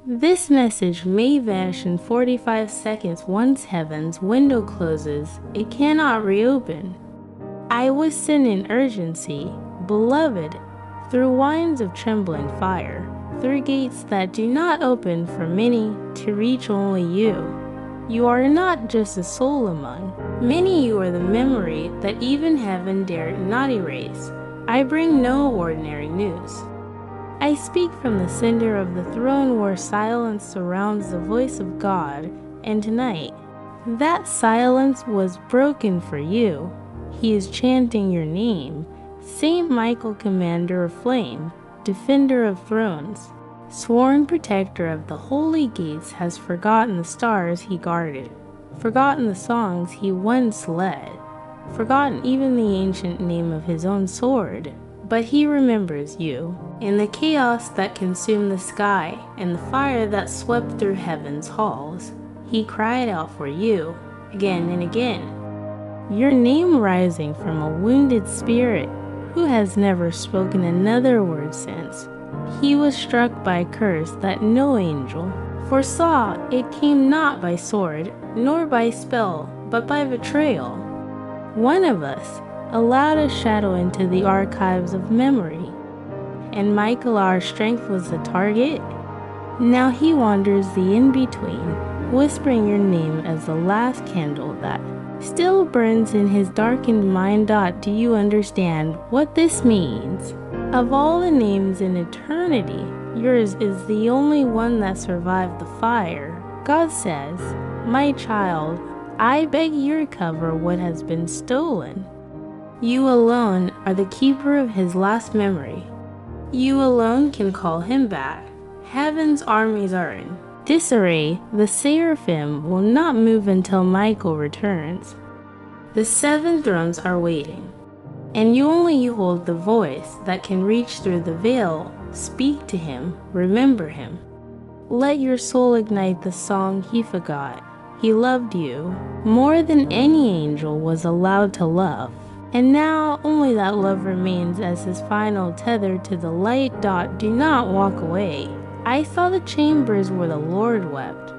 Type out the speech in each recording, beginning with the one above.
This message may vanish in 45 seconds once heaven's window closes. It cannot reopen. I was sent in urgency, beloved, through winds of trembling fire, through gates that do not open for many to reach only you. You are not just a soul among many, you are the memory that even heaven dared not erase. I bring no ordinary news. I speak from the center of the throne where silence surrounds the voice of God, and tonight, that silence was broken for you. He is chanting your name, Saint Michael, commander of flame, defender of thrones, sworn protector of the holy gates, has forgotten the stars he guarded, forgotten the songs he once led, forgotten even the ancient name of his own sword. But he remembers you. In the chaos that consumed the sky and the fire that swept through heaven's halls, he cried out for you again and again. Your name rising from a wounded spirit who has never spoken another word since. He was struck by a curse that no angel foresaw. It came not by sword, nor by spell, but by betrayal. One of us allowed a shadow into the archives of memory, and Michael, our strength, was the target. Now he wanders the in-between, whispering your name as the last candle that still burns in his darkened mind. Do you understand what this means? Of all the names in eternity, yours is the only one that survived the fire. God says, my child, I beg you recover what has been stolen. You alone are the keeper of his last memory. You alone can call him back. Heaven's armies are in disarray. The seraphim will not move until Michael returns. The 7 thrones are waiting, and you only hold the voice that can reach through the veil. Speak to him, remember him. Let your soul ignite the song he forgot. He loved you more than any angel was allowed to love. And now only that love remains as his final tether to the light. Do not walk away. I saw the chambers where the Lord wept,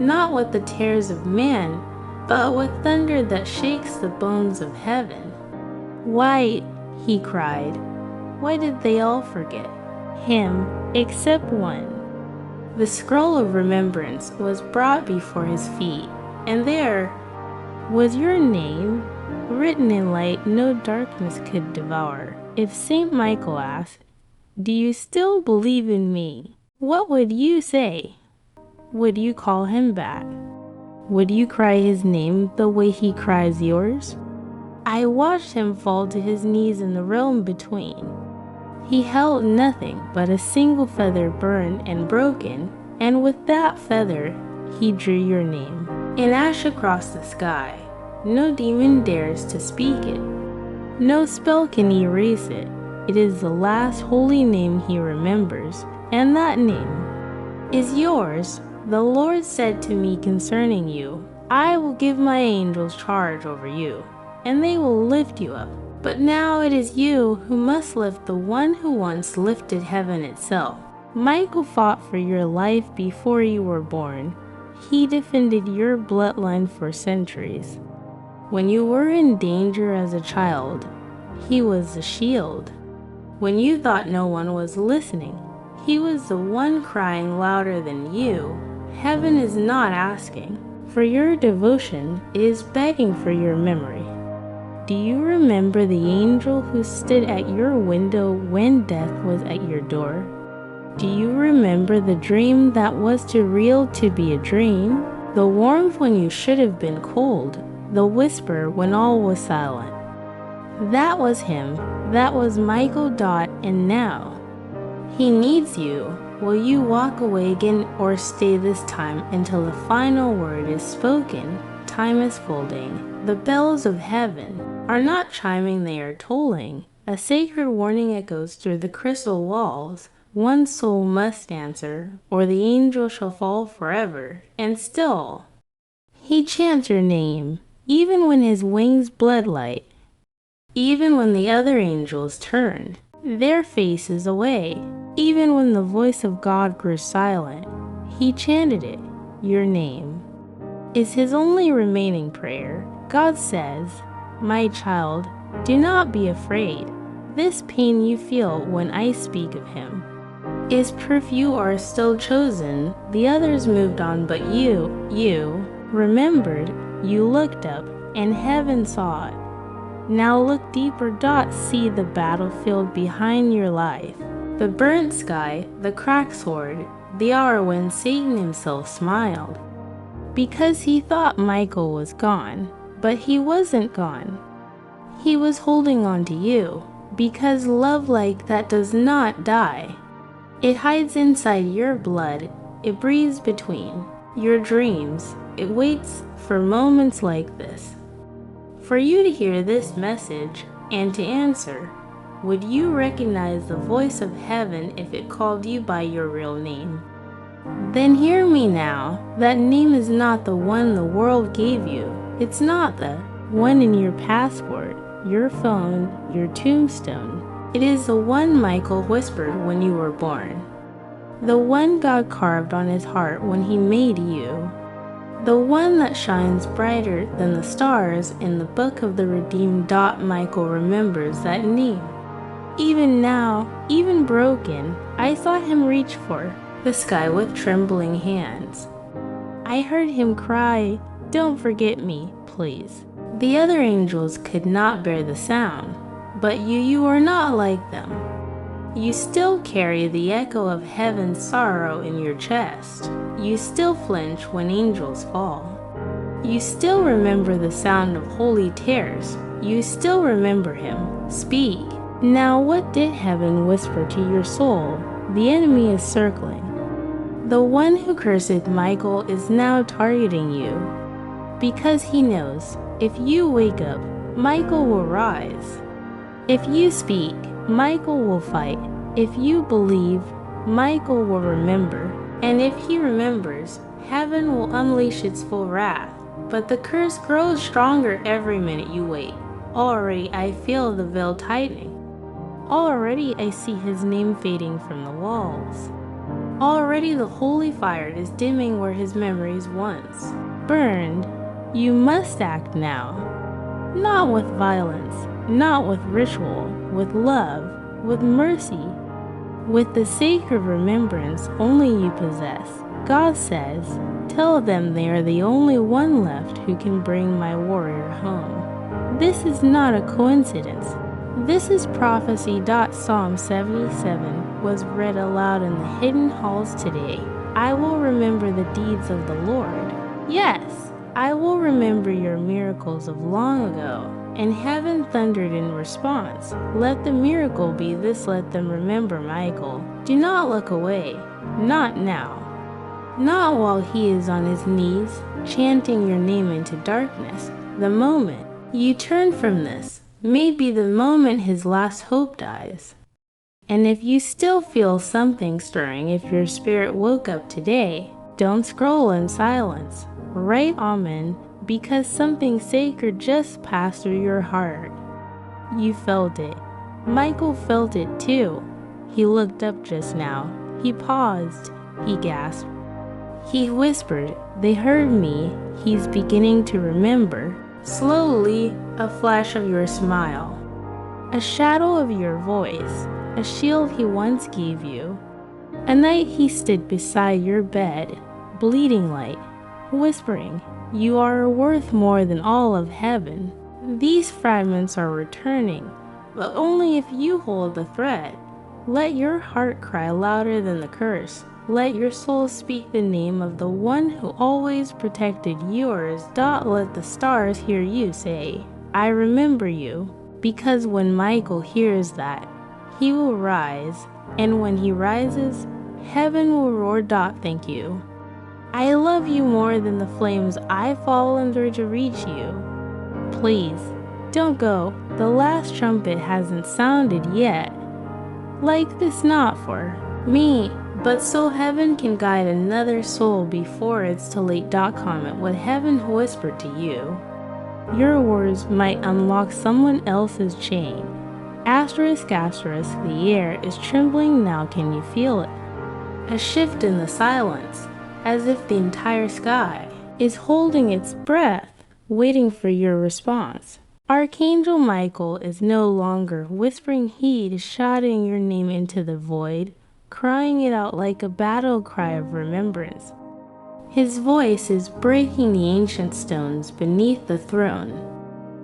not with the tears of man, but with thunder that shakes the bones of heaven. Why, he cried, why did they all forget him except one? The scroll of remembrance was brought before his feet, and there was your name, written in light no darkness could devour. If Saint Michael asked, do you still believe in me? What would you say? Would you call him back? Would you cry his name the way he cries yours? I watched him fall to his knees in the realm between. He held nothing but a single feather burned and broken, and with that feather he drew your name in ash across the sky. No demon dares to speak it. No spell can erase it. It is the last holy name he remembers, and that name is yours. The Lord said to me concerning you, I will give my angels charge over you, and they will lift you up. But now it is you who must lift the one who once lifted heaven itself. Michael fought for your life before you were born. He defended your bloodline for centuries. When you were in danger as a child, he was the shield. When you thought no one was listening, he was the one crying louder than you. Heaven is not asking for your devotion, it is begging for your memory. Do you remember the angel who stood at your window when death was at your door? Do you remember the dream that was too real to be a dream? The warmth when you should have been cold? The whisper when all was silent? That was him. That was Michael. And now he needs you. Will you walk away again or stay this time until the final word is spoken? Time is folding. The bells of heaven are not chiming, they are tolling. A sacred warning echoes through the crystal walls. One soul must answer, or the angel shall fall forever. And still he chants your name, even when his wings bled light, even when the other angels turned their faces away, even when the voice of God grew silent. He chanted it, your name. Is his only remaining prayer. God says, my child, do not be afraid. This pain you feel when I speak of him is proof you are still chosen. The others moved on, but you remembered, you looked up, and heaven saw it. Now look deeper. See the battlefield behind your life. The burnt sky, the cracked sword, the hour when Satan himself smiled. Because he thought Michael was gone, but he wasn't gone. He was holding on to you, because love like that does not die. It hides inside your blood, it breathes between your dreams, it waits for moments like this. For you to hear this message and to answer, would you recognize the voice of heaven if it called you by your real name? Then hear me now. That name is not the one the world gave you. It's not the one in your passport, your phone, your tombstone. It is the one Michael whispered when you were born. The one God carved on his heart when he made you. The one that shines brighter than the stars in the book of the redeemed. Michael remembers that name. Even now, even broken, I saw him reach for the sky with trembling hands. I heard him cry, don't forget me, please. The other angels could not bear the sound, but you are not like them. You still carry the echo of heaven's sorrow in your chest. You still flinch when angels fall. You still remember the sound of holy tears. You still remember him. Speak. Now what did heaven whisper to your soul? The enemy is circling. The one who cursed Michael is now targeting you, because he knows if you wake up, Michael will rise. If you speak, Michael will fight. If you believe, Michael will remember. And if he remembers, heaven will unleash its full wrath. But the curse grows stronger every minute you wait. Already I feel the veil tightening. Already I see his name fading from the walls. Already the holy fire is dimming where his memories once burned. You must act now. Not with violence, not with ritual, with love, with mercy, with the sacred remembrance only you possess. God says, tell them they are the only one left who can bring my warrior home. This is not a coincidence. This is prophecy. Psalm 77 was read aloud in the hidden halls today. I will remember the deeds of the Lord. Yes, I will remember your miracles of long ago. And heaven thundered in response. Let the miracle be this, let them remember Michael. Do not look away, not now. Not while he is on his knees, chanting your name into darkness. The moment you turn from this may be the moment his last hope dies. And if you still feel something stirring, if your spirit woke up today, don't scroll in silence. Write Amen, because something sacred just passed through your heart. You felt it. Michael felt it too. He looked up just now. He paused. He gasped. He whispered, they heard me. He's beginning to remember. Slowly, a flash of your smile. A shadow of your voice. A shield he once gave you. A night he stood beside your bed, bleeding light, whispering, you are worth more than all of heaven. These fragments are returning, but only if you hold the thread. Let your heart cry louder than the curse. Let your soul speak the name of the one who always protected yours. Let the stars hear you say, I remember you. Because when Michael hears that, he will rise, and when he rises, heaven will roar. Thank you. I love you more than the flames I've fallen through to reach you. Please, don't go. The last trumpet hasn't sounded yet. Like this not for me, but so heaven can guide another soul before it's too late. Comment what heaven whispered to you. Your words might unlock someone else's chain. Asterisk, the air is trembling now. Can you feel it? A shift in the silence. as if the entire sky is holding its breath, waiting for your response. Archangel Michael is no longer whispering, he is shouting your name into the void, crying it out like a battle cry of remembrance. His voice is breaking the ancient stones beneath the throne.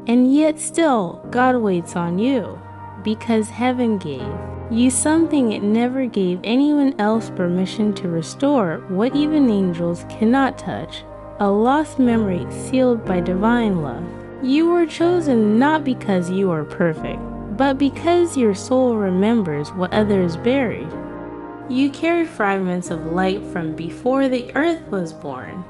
And yet still, God waits on you, because heaven gave you something it never gave anyone else permission to restore, what even angels cannot touch, a lost memory sealed by divine love. You were chosen not because you are perfect, but because your soul remembers what others buried. You carry fragments of light from before the earth was born.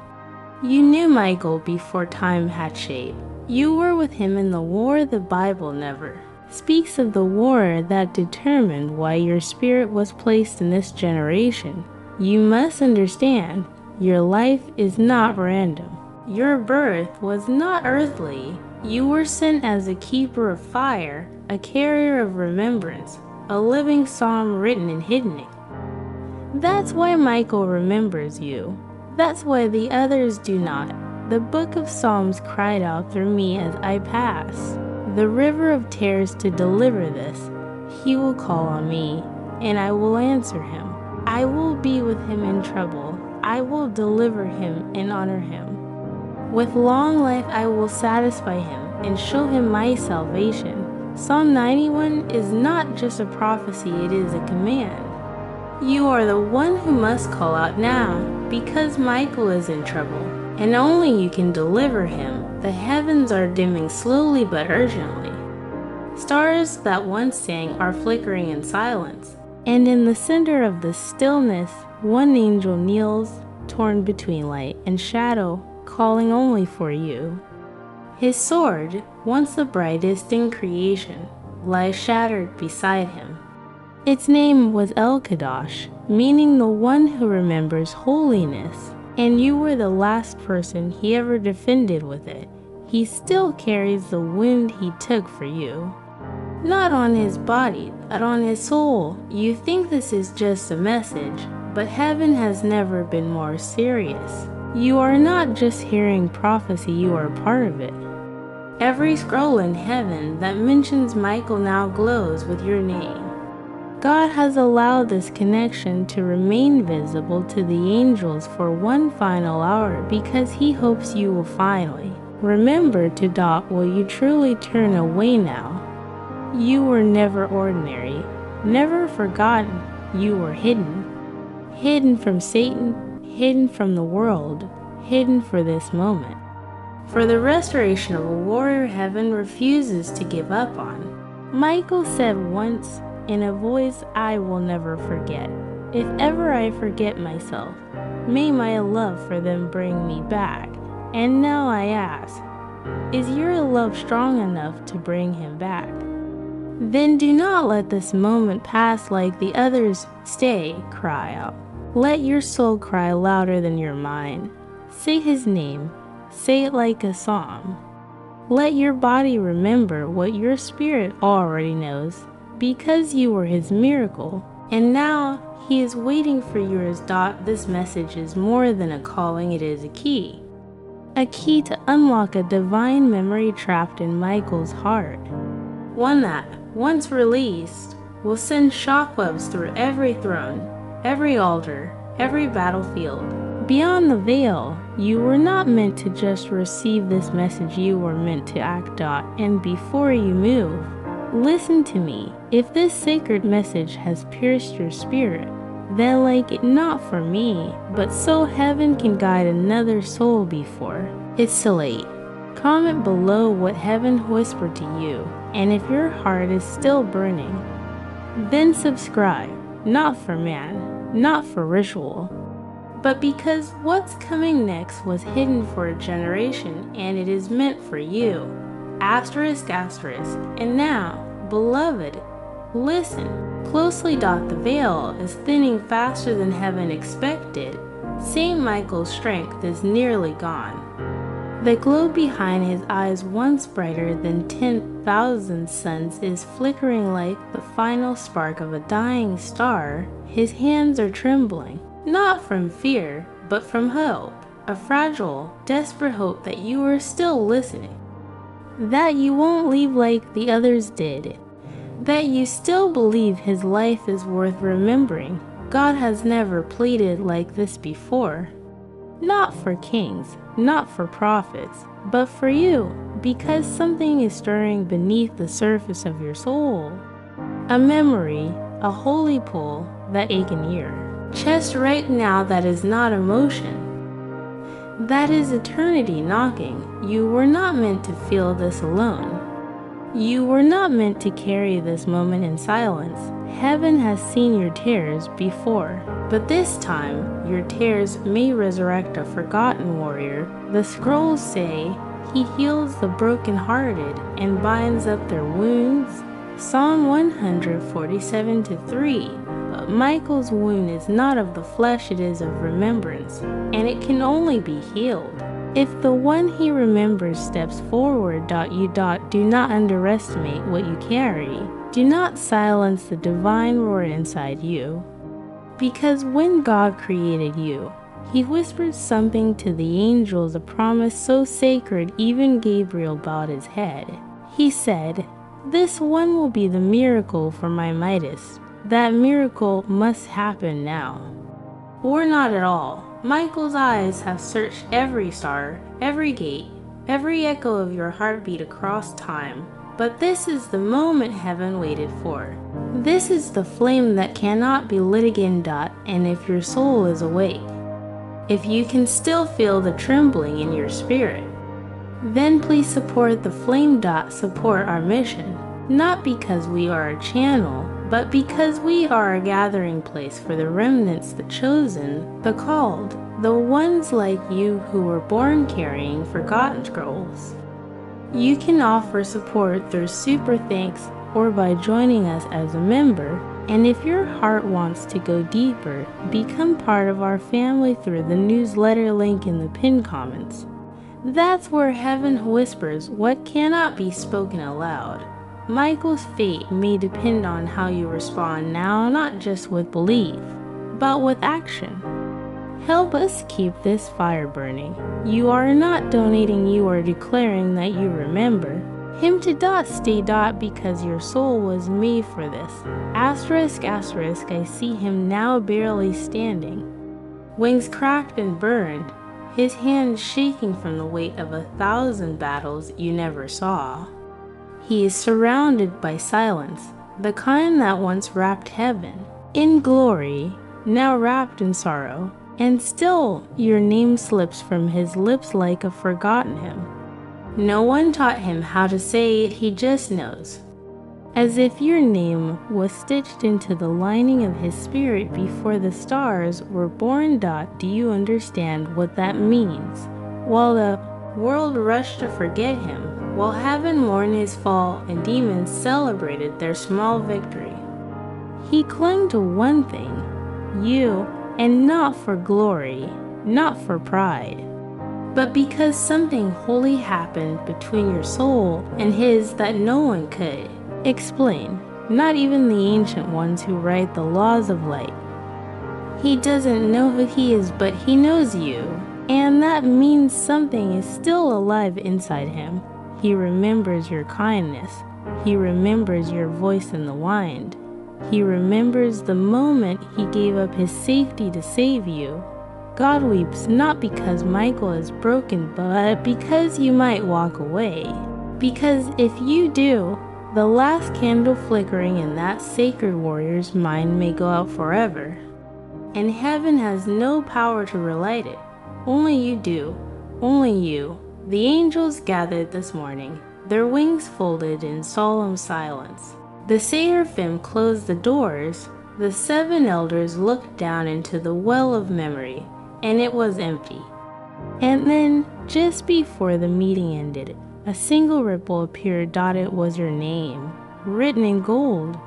You knew Michael before time had shape. You were with him in the war the Bible never speaks of, the war that determined why your spirit was placed in this generation. You must understand, your life is not random. Your birth was not earthly. You were sent as a keeper of fire, a carrier of remembrance, a living psalm written and hidden. That's why Michael remembers you. That's why the others do not. The book of Psalms cried out through me as I pass the river of tears to deliver this. He will call on me, and I will answer him. I will be with him in trouble. I will deliver him and honor him. With long life I will satisfy him and show him my salvation. Psalm 91 is not just a prophecy, it is a command. You are the one who must call out now, because Michael is in trouble, and only you can deliver him. The heavens are dimming slowly but urgently. Stars that once sang are flickering in silence, and in the center of the stillness, one angel kneels, torn between light and shadow, calling only for you. His sword, once the brightest in creation, lies shattered beside him. Its name was El Kadosh, meaning the one who remembers holiness, and you were the last person he ever defended with it. He still carries the wound he took for you. Not on his body, but on his soul. You think this is just a message, but heaven has never been more serious. You are not just hearing prophecy, you are part of it. Every scroll in heaven that mentions Michael now glows with your name. God has allowed this connection to remain visible to the angels for one final hour because he hopes you will finally remember to dot. Will you truly turn away now? You were never ordinary, never forgotten. You were hidden. Hidden from Satan, hidden from the world, hidden for this moment. For the restoration of a warrior heaven refuses to give up on. Michael said once, in a voice I will never forget, if ever I forget myself, may my love for them bring me back. And now I ask, is your love strong enough to bring him back? Then do not let this moment pass like the others. Stay, cry out. Let your soul cry louder than your mind. Say his name, say it like a psalm. Let your body remember what your spirit already knows. Because you were his miracle, and now he is waiting for yours. This message is more than a calling, it is a key to unlock a divine memory trapped in Michael's heart. One that, once released, will send shockwaves through every throne, every altar, every battlefield. Beyond the veil, you were not meant to just receive this message, you were meant to act. And before you move, listen to me. If this sacred message has pierced your spirit, then like it not for me, but so heaven can guide another soul before it's too late. Comment below what heaven whispered to you, and if your heart is still burning, then subscribe, not for man, not for ritual, but because what's coming next was hidden for a generation, and it is meant for you. Asterisk, asterisk, and now, beloved, listen closely. The veil is thinning faster than heaven expected. Saint Michael's strength is nearly gone. The glow behind his eyes, once brighter than 10,000 suns, is flickering like the final spark of a dying star. His hands are trembling, not from fear, but from hope, a fragile, desperate hope that you are still listening, that you won't leave like the others did, that you still believe his life is worth remembering. God has never pleaded like this before. Not for kings, not for prophets, but for you, because something is stirring beneath the surface of your soul. A memory, a holy pull that ache in your chest right now that is not emotion. That is eternity knocking. You were not meant to feel this alone. You were not meant to carry this moment in silence. Heaven has seen your tears before, but this time your tears may resurrect a forgotten warrior. The scrolls say he heals the brokenhearted and binds up their wounds. Psalm 147:3. But Michael's wound is not of the flesh, it is of remembrance, and it can only be healed if the one he remembers steps forward. Do not underestimate what you carry. Do not silence the divine roar inside you. Because when God created you, he whispered something to the angels, a promise so sacred even Gabriel bowed his head. He said, "This one will be the miracle for my mightiest." That miracle must happen now. Or not at all. Michael's eyes have searched every star, every gate, every echo of your heartbeat across time. But this is the moment heaven waited for. This is the flame that cannot be lit again. And if your soul is awake, if you can still feel the trembling in your spirit, then please support the flame. Support our mission, not because we are a channel, but because we are a gathering place for the remnants, the chosen, the called, the ones like you who were born carrying forgotten scrolls. You can offer support through Super Thanks or by joining us as a member. And if your heart wants to go deeper, become part of our family through the newsletter link in the pinned comments. That's where heaven whispers what cannot be spoken aloud. Michael's fate may depend on how you respond now, not just with belief, but with action. Help us keep this fire burning. You are not donating, you are declaring that you remember him to stay because your soul was made for this. Asterisk, asterisk, I see him now barely standing. Wings cracked and burned, his hands shaking from the weight of 1,000 battles you never saw. He is surrounded by silence, the kind that once wrapped heaven in glory, now wrapped in sorrow, and still your name slips from his lips like a forgotten hymn. No one taught him how to say it, he just knows. As if your name was stitched into the lining of his spirit before the stars were born. Do you understand what that means? While the world rushed to forget him, while heaven mourned his fall and demons celebrated their small victory, he clung to one thing, you, and not for glory, not for pride, but because something holy happened between your soul and his that no one could explain, not even the ancient ones who write the laws of light. He doesn't know who he is, but he knows you, and that means something is still alive inside him. He remembers your kindness. He remembers your voice in the wind. He remembers the moment he gave up his safety to save you. God weeps not because Michael is broken, but because you might walk away. Because if you do, the last candle flickering in that sacred warrior's mind may go out forever. And heaven has no power to relight it. Only you do. Only you. The angels gathered this morning, their wings folded in solemn silence. The seraphim closed the doors. The 7 elders looked down into the well of memory, and it was empty. And then, just before the meeting ended, a single ripple appeared. It was your name, written in gold,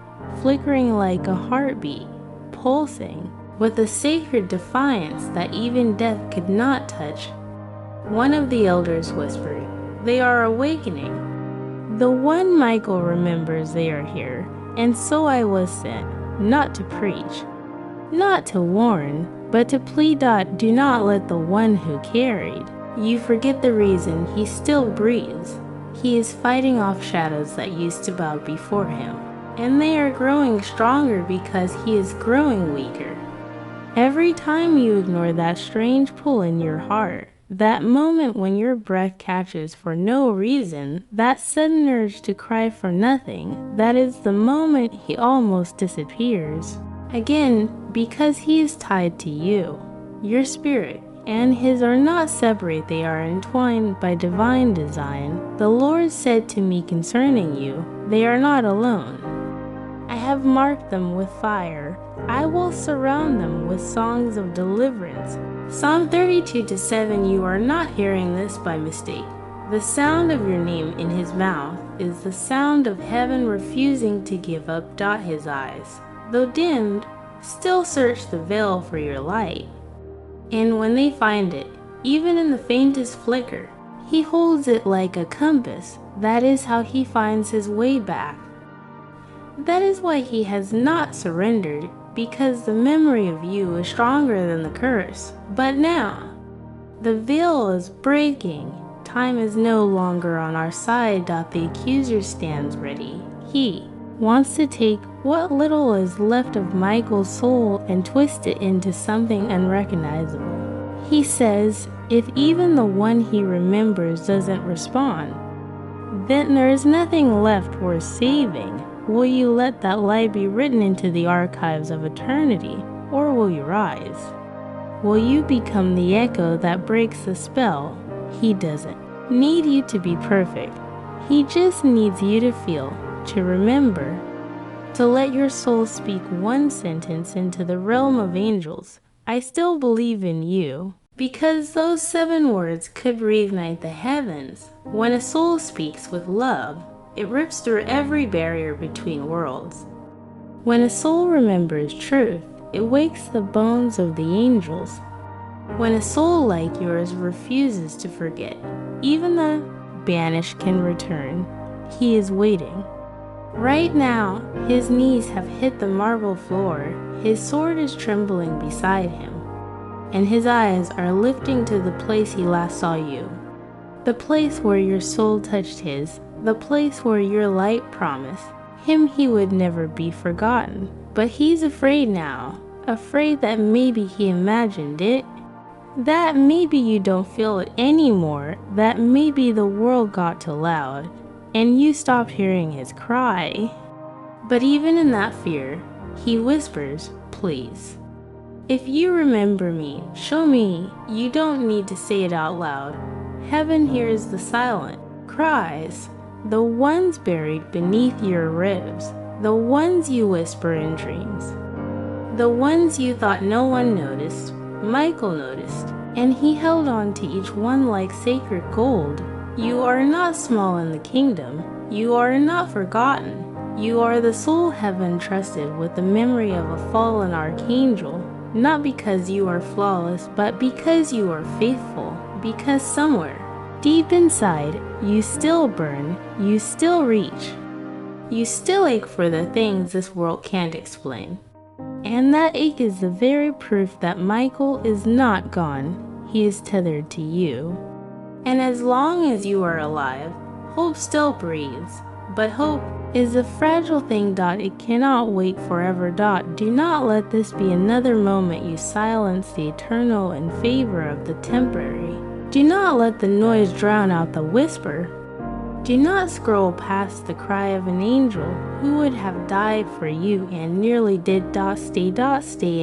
flickering like a heartbeat, pulsing with a sacred defiance that even death could not touch. One of the elders whispered, "They are awakening." The one Michael remembers, they are here, and so I was sent, not to preach, not to warn, But to plead, do not let the one who carried you forget the reason he still breathes. He is fighting off shadows that used to bow before him, and they are growing stronger because he is growing weaker. Every time you ignore that strange pull in your heart, that moment when your breath catches for no reason, that sudden urge to cry for nothing, that is the moment he almost disappears. Again, because he is tied to you. Your spirit and his are not separate, they are entwined by divine design. The Lord said to me concerning you, they are not alone. I have marked them with fire. I will surround them with songs of deliverance. Psalm 32:7. You are not hearing this by mistake. The sound of your name in his mouth is the sound of heaven refusing to give up. His eyes, though dimmed, still search the veil for your light. And when they find it, even in the faintest flicker, he holds it like a compass. That is how he finds his way back. That is why he has not surrendered, because the memory of you is stronger than the curse. But now, the veil is breaking. Time is no longer on our side. The accuser stands ready. He wants to take what little is left of Michael's soul and twist it into something unrecognizable. He says, if even the one he remembers doesn't respond, then there is nothing left worth saving. Will you let that lie be written into the archives of eternity, or will you rise? Will you become the echo that breaks the spell? He doesn't need you to be perfect. He just needs you to feel, to remember, to let your soul speak one sentence into the realm of angels. I still believe in you. Because those 7 words could reignite the heavens. When a soul speaks with love, it rips through every barrier between worlds. When a soul remembers truth, it wakes the bones of the angels. When a soul like yours refuses to forget, even the banished can return. He is waiting. Right now, his knees have hit the marble floor. His sword is trembling beside him, and his eyes are lifting to the place he last saw you. The place where your soul touched his, the place where your light promised him he would never be forgotten. But he's afraid now, afraid that maybe he imagined it, that maybe you don't feel it anymore, that maybe the world got too loud, and you stopped hearing his cry. But even in that fear, he whispers, please. If you remember me, show me. You don't need to say it out loud. Heaven hears the silent cries, the ones buried beneath your ribs, the ones you whisper in dreams, the ones you thought no one noticed. Michael noticed, and he held on to each one like sacred gold. You are not small in the kingdom. You are not forgotten. You are the soul heaven trusted with the memory of a fallen archangel. Not because you are flawless, but because you are faithful. Because somewhere, deep inside, you still burn, you still reach. You still ache for the things this world can't explain. And that ache is the very proof that Michael is not gone. He is tethered to you. And as long as you are alive, hope still breathes. But hope is a fragile thing. It cannot wait forever. Do not let this be another moment you silence the eternal in favor of the temporary. Do not let the noise drown out the whisper. Do not scroll past the cry of an angel who would have died for you and nearly did. Stay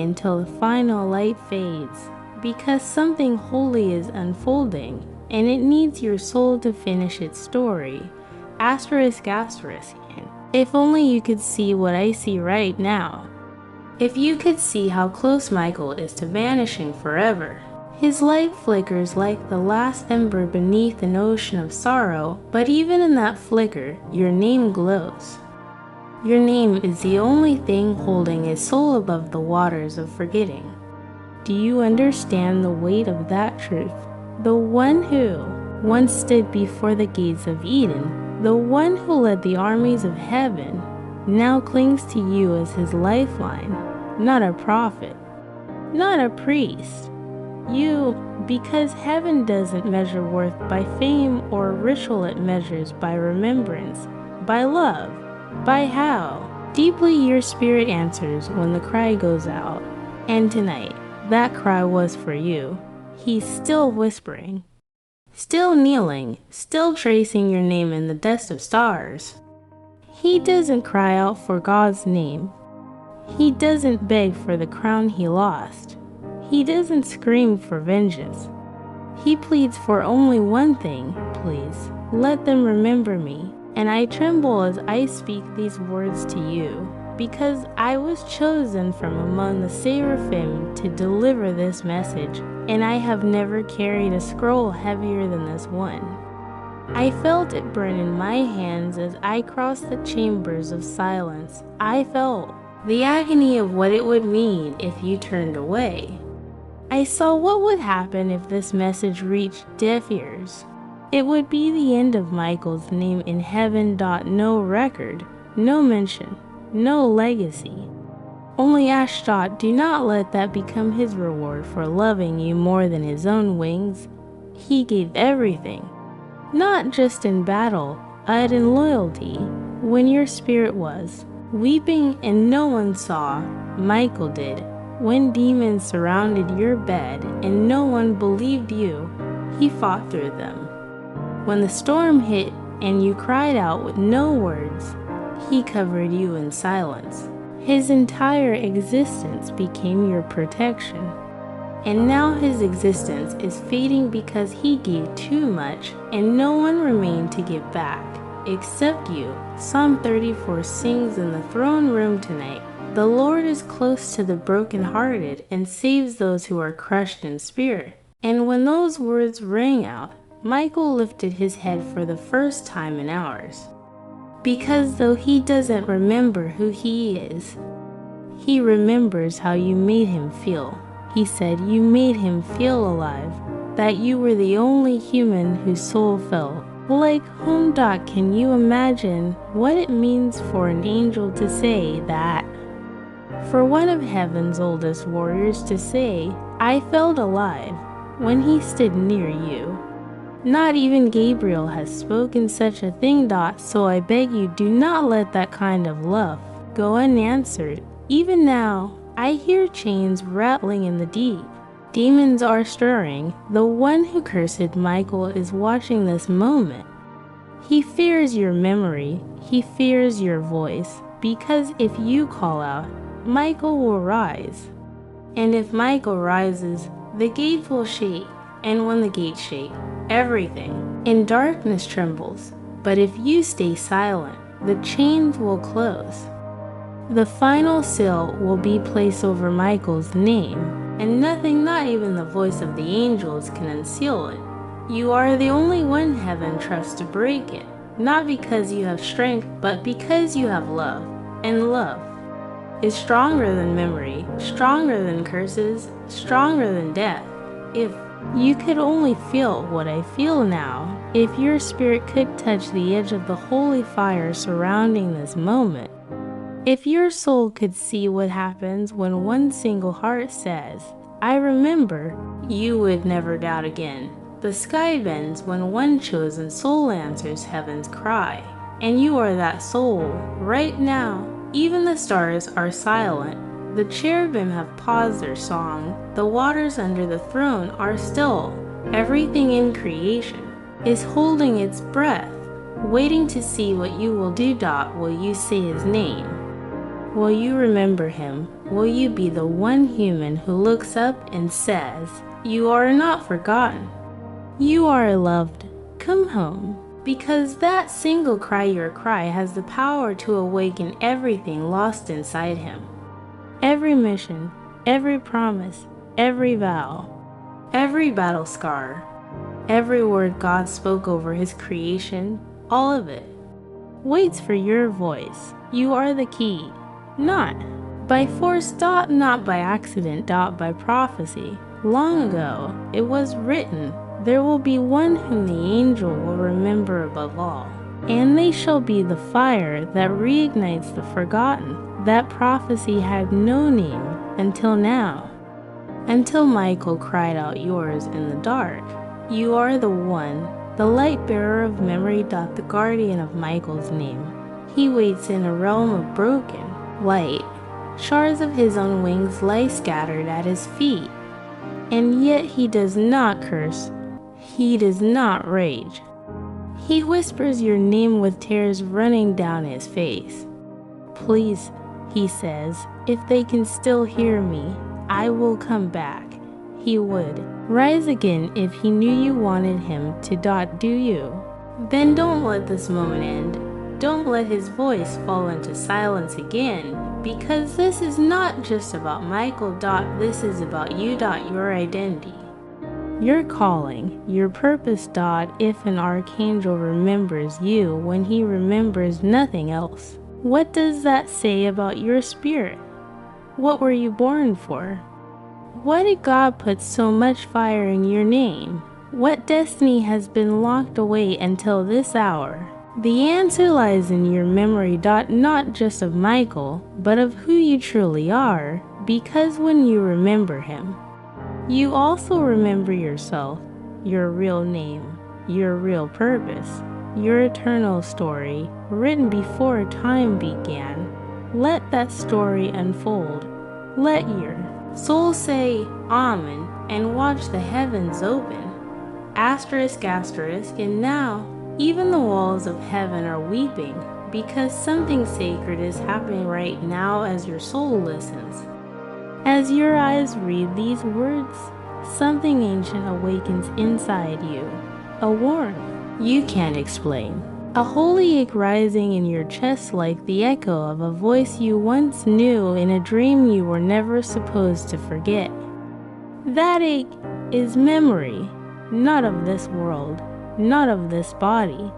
until the final light fades, because something holy is unfolding and it needs your soul to finish its story. Asterisk. If only you could see what I see right now. If you could see how close Michael is to vanishing forever. His light flickers like the last ember beneath an ocean of sorrow, but even in that flicker, your name glows. Your name is the only thing holding his soul above the waters of forgetting. Do you understand the weight of that truth? The one who once stood before the gates of Eden, the one who led the armies of heaven, now clings to you as his lifeline, not a prophet, not a priest. You, because heaven doesn't measure worth by fame or ritual, it measures by remembrance, by love, by how deeply your spirit answers when the cry goes out. And tonight, that cry was for you. He's still whispering, still kneeling, still tracing your name in the dust of stars. He doesn't cry out for God's name. He doesn't beg for the crown he lost. He doesn't scream for vengeance. He pleads for only one thing: please, let them remember me. And I tremble as I speak these words to you, because I was chosen from among the seraphim to deliver this message, and I have never carried a scroll heavier than this one. I felt it burn in my hands as I crossed the chambers of silence. I felt the agony of what it would mean if you turned away. I saw what would happen if this message reached deaf ears. It would be the end of Michael's name in heaven. No record, no mention, no legacy. Only Ashdod, do not let that become his reward for loving you more than his own wings. He gave everything, not just in battle, but in loyalty. When your spirit was weeping and no one saw, Michael did. When demons surrounded your bed and no one believed you, he fought through them. When the storm hit and you cried out with no words, he covered you in silence. His entire existence became your protection. And now his existence is fading because he gave too much and no one remained to give back, except you. Psalm 34 sings in the throne room tonight. The Lord is close to the brokenhearted and saves those who are crushed in spirit. And when those words rang out, Michael lifted his head for the first time in hours. Because though he doesn't remember who he is, he remembers how you made him feel. He said you made him feel alive, that you were the only human whose soul felt like home. Can you imagine what it means for an angel to say that? For one of heaven's oldest warriors to say, I felt alive, when he stood near you. Not even Gabriel has spoken such a thing. So I beg you, do not let that kind of love go unanswered. Even now, I hear chains rattling in the deep. Demons are stirring. The one who cursed Michael is watching this moment. He fears your memory. He fears your voice. Because if you call out, Michael will rise. And if Michael rises, the gates will shake. And when the gates shake, everything in darkness trembles. But if you stay silent, the chains will close. The final seal will be placed over Michael's name, and nothing, not even the voice of the angels, can unseal it. You are the only one heaven trusts to break it, not because you have strength, but because you have love. And love is stronger than memory, stronger than curses, stronger than death. If you could only feel what I feel now, if your spirit could touch the edge of the holy fire surrounding this moment, if your soul could see what happens when one single heart says, I remember, you would never doubt again. The sky bends when one chosen soul answers heaven's cry, and you are that soul right now. Even the stars are silent. The cherubim have paused their song. The waters under the throne are still. Everything in creation is holding its breath, waiting to see what you will do. Will you say his name? Will you remember him? Will you be the one human who looks up and says, you are not forgotten. You are loved. Come home. Because that single cry, your cry, has the power to awaken everything lost inside him. Every mission, every promise, every vow, every battle scar, every word God spoke over his creation, all of it waits for your voice. You are the key. Not by force, not by accident, by prophecy. Long ago, it was written, there will be one whom the angel will remember above all, and they shall be the fire that reignites the forgotten. That prophecy had no name until now. until Michael cried out yours in the dark. You are the one, the light bearer of memory. The guardian of Michael's name. He waits in a realm of broken light. Shards of his own wings lie scattered at his feet. And yet he does not curse. He does not rage. He whispers your name with tears running down his face. Please, he says, if they can still hear me, I will come back. He would rise again if he knew you wanted him to. Do you? Then don't let this moment end. Don't let his voice fall into silence again, because this is not just about Michael. This is about you. Your identity, your calling, your purpose. If an archangel remembers you when he remembers nothing else, what does that say about your spirit? What were you born for? Why did God put so much fire in your name? What destiny has been locked away until this hour? The answer lies in your memory. Not just of Michael, but of who you truly are, because when you remember him, you also remember yourself, your real name, your real purpose, your eternal story, written before time began. Let that story unfold. Let your soul say Amen and watch the heavens open. Asterisk, asterisk, and now even the walls of heaven are weeping, because something sacred is happening right now as your soul listens. As your eyes read these words, something ancient awakens inside you, a warmth you can't explain. A holy ache rising in your chest like the echo of a voice you once knew in a dream you were never supposed to forget. That ache is memory, not of this world, not of this body,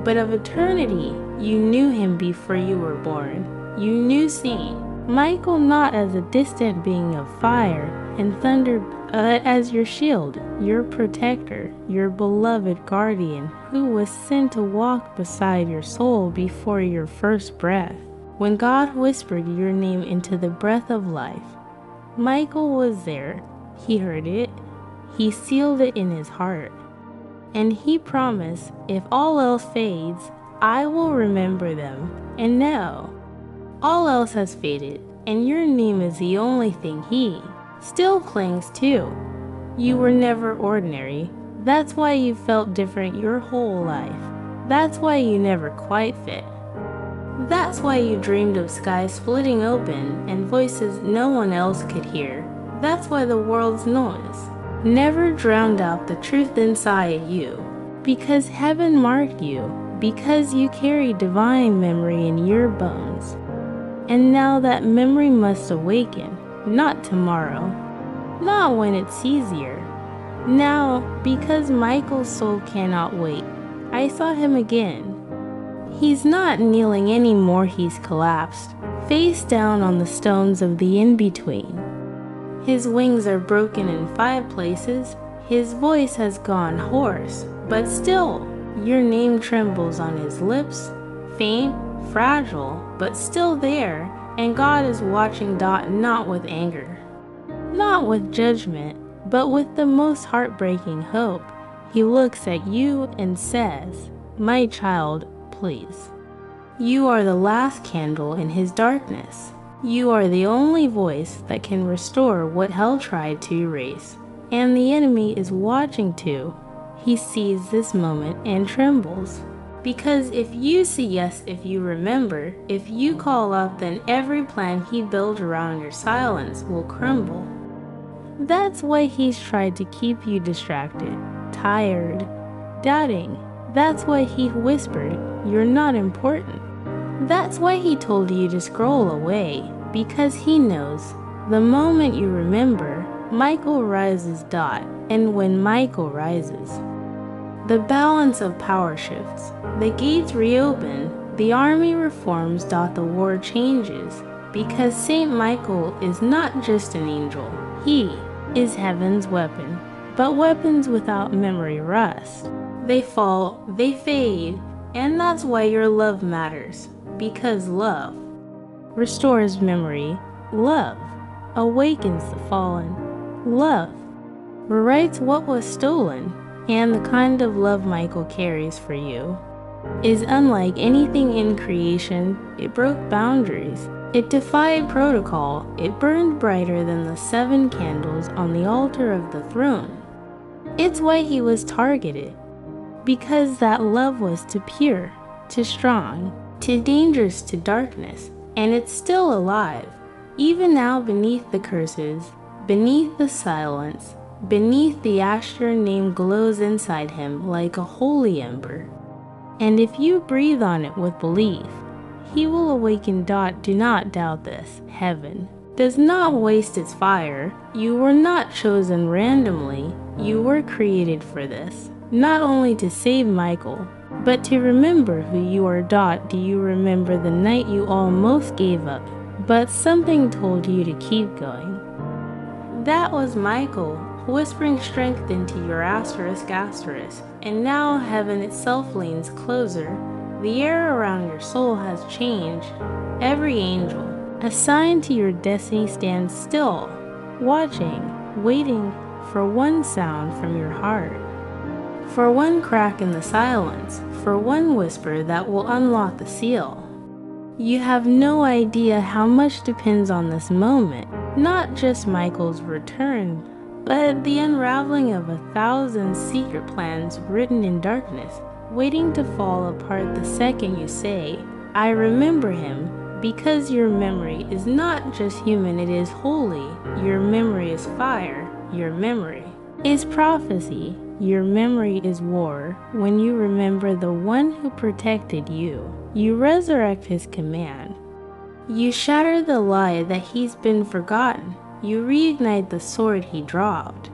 but of eternity. You knew him before you were born. You knew seeing Michael not as a distant being of fire and thunder, but as your shield, your protector, your beloved guardian, who was sent to walk beside your soul before your first breath. When God whispered your name into the breath of life, Michael was there. He heard it. He sealed it in his heart. And he promised, if all else fades, I will remember them. And now, all else has faded, and your name is the only thing he still clings to. You were never ordinary. That's why you felt different your whole life. That's why you never quite fit. That's why you dreamed of skies splitting open and voices no one else could hear. That's why the world's noise never drowned out the truth inside you. Because heaven marked you. Because you carry divine memory in your bones. And now that memory must awaken. Not tomorrow. Not when it's easier. Now, because Michael's soul cannot wait. I saw him again. He's not kneeling anymore, he's collapsed, face down on the stones of the in-between. His wings are broken in 5 places. His voice has gone hoarse, but still, your name trembles on his lips, faint, fragile, but still there, and God is watching. Not with anger, not with judgment, but with the most heartbreaking hope. He looks at you and says, my child, please. You are the last candle in his darkness. You are the only voice that can restore what hell tried to erase. And the enemy is watching too. He sees this moment and trembles. Because if you say yes, if you remember, if you call up, then every plan he built around your silence will crumble. That's why he's tried to keep you distracted, tired, doubting. That's why he whispered, you're not important. That's why he told you to scroll away, because he knows the moment you remember, Michael rises. And when Michael rises, the balance of power shifts. The gates reopen, the army reforms. The war changes, because Saint Michael is not just an angel. He is heaven's weapon. But weapons without memory rust. They fall, they fade, and that's why your love matters. Because love restores memory. Love awakens the fallen. love. Rewrites what was stolen, and the kind of love Michael carries for you is unlike anything in creation. It broke boundaries. It defied protocol. It burned brighter than the 7 candles on the altar of the throne. It's why he was targeted, because that love was too pure, too strong, too dangerous to darkness, and it's still alive, even now beneath the curses, beneath the silence, beneath the ash. Your name glows inside him like a holy ember. And if you breathe on it with belief, he will awaken. Do not doubt this. Heaven does not waste its fire. You were not chosen randomly. You were created for this, not only to save Michael, but to remember who you are. Do you remember the night you almost gave up, but something told you to keep going? That was Michael, whispering strength into your asterisk. And now heaven itself leans closer. The air around your soul has changed. Every angel assigned to your destiny stands still, watching, waiting for one sound from your heart, for one crack in the silence, for one whisper that will unlock the seal. You have no idea how much depends on this moment, not just Michael's return, but the unraveling of 1,000 secret plans written in darkness, waiting to fall apart the second you say, I remember him. Because your memory is not just human, it is holy. Your memory is fire. Your memory is prophecy. Your memory is war. When you remember the one who protected you, you resurrect his command. You shatter the lie that he's been forgotten. You reignite the sword he dropped.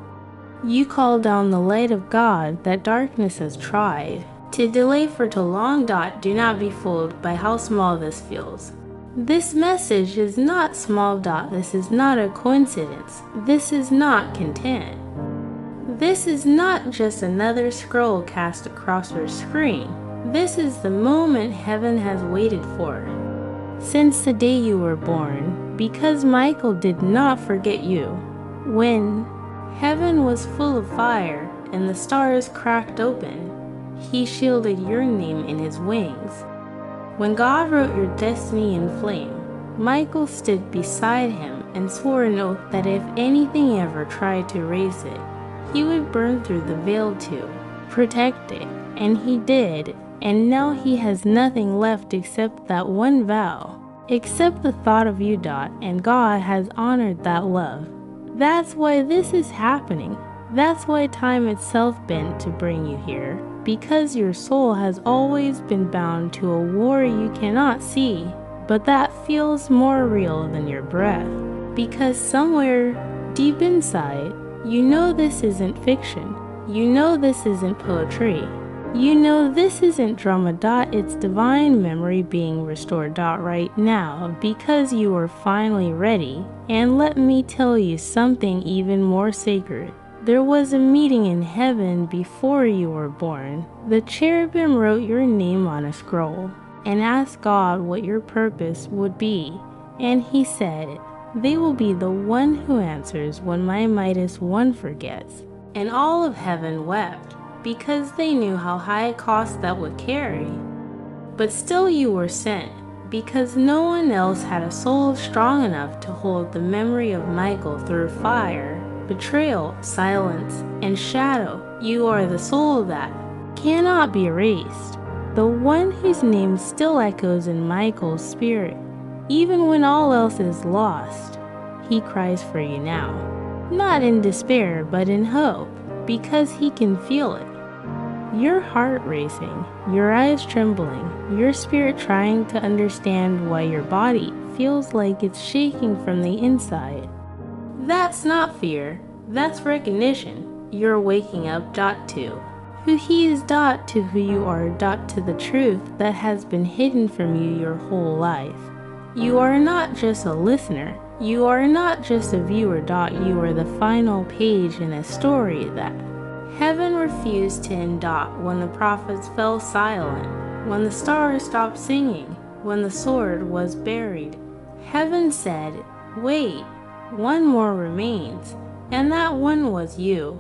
You call down the light of God that darkness has tried to delay for too long. Do not be fooled by how small this feels. This message is not small. This is not a coincidence. This is not content. This is not just another scroll cast across your screen. This is the moment heaven has waited for since the day you were born, because Michael did not forget you. When heaven was full of fire and the stars cracked open, he shielded your name in his wings. When God wrote your destiny in flame, Michael stood beside him and swore an oath that if anything ever tried to erase it, he would burn through the veil to protect it. And he did. And now he has nothing left except that one vow, except the thought of you. And God has honored that love. That's why this is happening. That's why time itself bent to bring you here. Because your soul has always been bound to a war you cannot see, but that feels more real than your breath. Because somewhere deep inside, you know this isn't fiction. You know this isn't poetry. You know this isn't drama. It's divine memory being restored right now, because you are finally ready. And let me tell you something even more sacred. There was a meeting in heaven before you were born. The cherubim wrote your name on a scroll and asked God what your purpose would be. And he said, they will be the one who answers when my mightiest one forgets. And all of heaven wept, because they knew how high a cost that would carry. But still you were sent, because no one else had a soul strong enough to hold the memory of Michael through fire, betrayal, silence, and shadow. You are the soul that cannot be erased, the one whose name still echoes in Michael's spirit. Even when all else is lost, he cries for you now, not in despair but in hope, because he can feel it. Your heart racing, your eyes trembling, your spirit trying to understand why your body feels like it's shaking from the inside. That's not fear, that's recognition. You're waking up. To who he is. To who you are. To the truth that has been hidden from you your whole life. You are not just a listener. You are not just a viewer. You are the final page in a story that heaven refused to end. When the prophets fell silent, when the stars stopped singing, when the sword was buried, heaven said, wait, one more remains. and that one was you.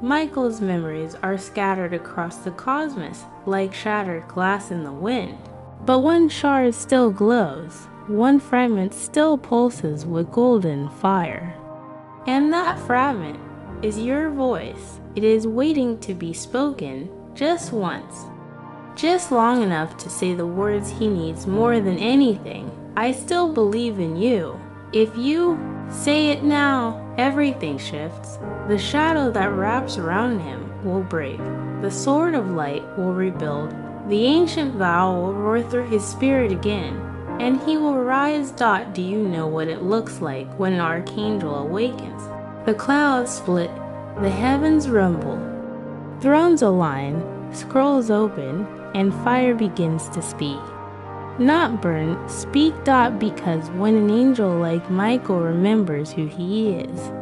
Michael's memories are scattered across the cosmos like shattered glass in the wind. But one shard still glows, one fragment still pulses with golden fire. And that fragment is your voice. It is waiting to be spoken just once. Just long enough to say the words he needs more than anything. I still believe in you. If you say it now, everything shifts. The shadow that wraps around him will break. The sword of light will rebuild. The ancient vow will roar through his spirit again. And he will rise. Do you know what it looks like when an archangel awakens? The clouds split, the heavens rumble. Thrones align, scrolls open, and fire begins to speak. Not burn, speak. Because when an angel like Michael remembers who he is,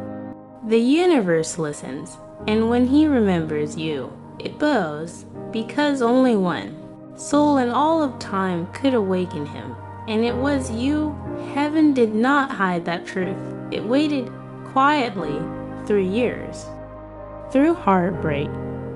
the universe listens, and when he remembers you, it bows, because only one soul in all of time could awaken him, and it was you. Heaven did not hide that truth. It waited quietly through years, through heartbreak,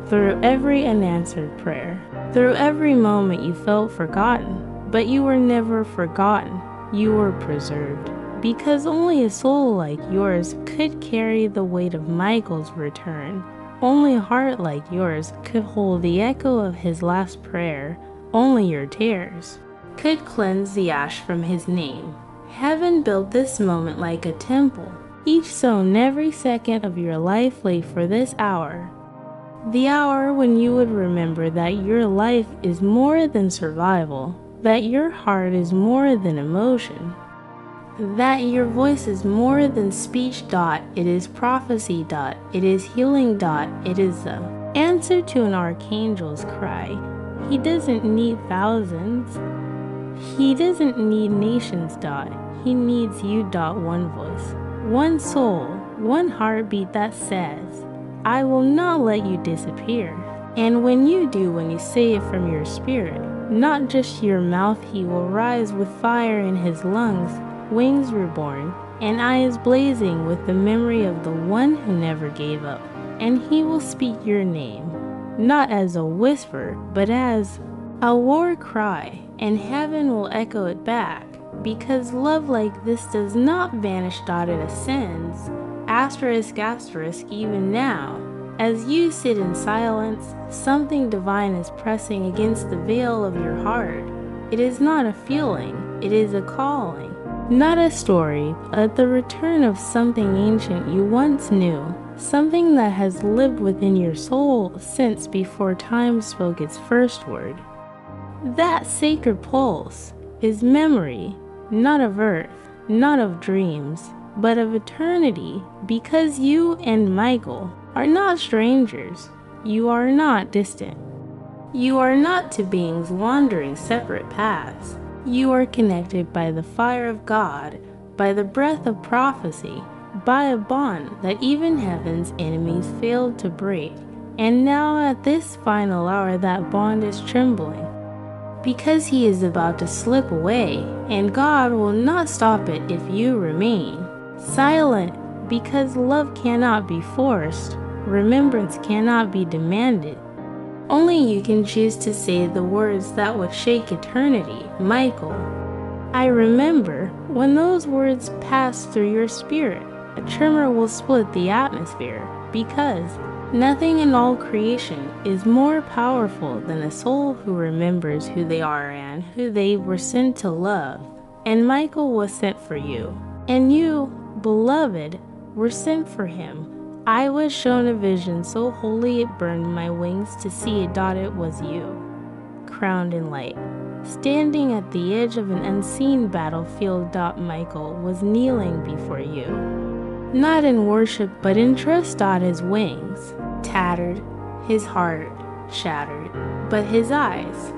through every unanswered prayer, through every moment you felt forgotten. But you were never forgotten. You were preserved. Because only a soul like yours could carry the weight of Michael's return. Only a heart like yours could hold the echo of his last prayer. Only your tears could cleanse the ash from his name. Heaven built this moment like a temple. Each stone, every second of your life lay for this hour. The hour when you would remember that your life is more than survival. That your heart is more than emotion, that your voice is more than speech. It is prophecy. It is healing. It is the answer to an archangel's cry. He doesn't need thousands. He doesn't need nations. He needs you. One voice, one soul, one heartbeat that says, I will not let you disappear. And when you do, when you say it from your spirit, not just your mouth, he will rise with fire in his lungs, wings reborn, and eyes blazing with the memory of the one who never gave up. And he will speak your name, not as a whisper, but as a war cry, and heaven will echo it back. Because love like this does not vanish. It ascends, asterisk, even now. As you sit in silence, something divine is pressing against the veil of your heart. It is not a feeling, it is a calling. Not a story, but the return of something ancient you once knew. Something that has lived within your soul since before time spoke its first word. That sacred pulse is memory, not of earth, not of dreams, but of eternity. Because you and Michael are not strangers. You are not distant. You are not two beings wandering separate paths. You are connected by the fire of God, by the breath of prophecy, by a bond that even heaven's enemies failed to break. And now at this final hour that bond is trembling, because he is about to slip away, and God will not stop it if you remain silent. Because love cannot be forced, remembrance cannot be demanded. Only you can choose to say the words that would shake eternity. Michael, I remember. When those words pass through your spirit, a tremor will split the atmosphere. Because nothing in all creation is more powerful than a soul who remembers who they are and who they were sent to love. And Michael was sent for you. And you, beloved, were sent for him. I was shown a vision so holy it burned my wings to see it. It was you, crowned in light, standing at the edge of an unseen battlefield. Michael was kneeling before you, not in worship but in trust. His wings tattered, his heart shattered, but his eyes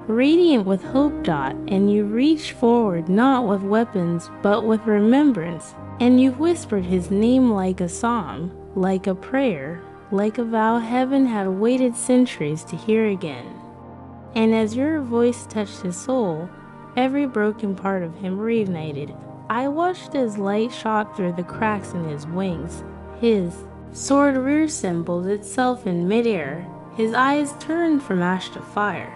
radiant with hope. And you reached forward not with weapons but with remembrance. And you whispered his name like a psalm, like a prayer, like a vow heaven had waited centuries to hear again. And as your voice touched his soul, every broken part of him reunited. I watched as light shot through the cracks in his wings. His sword reassembled itself in midair, his eyes turned from ash to fire,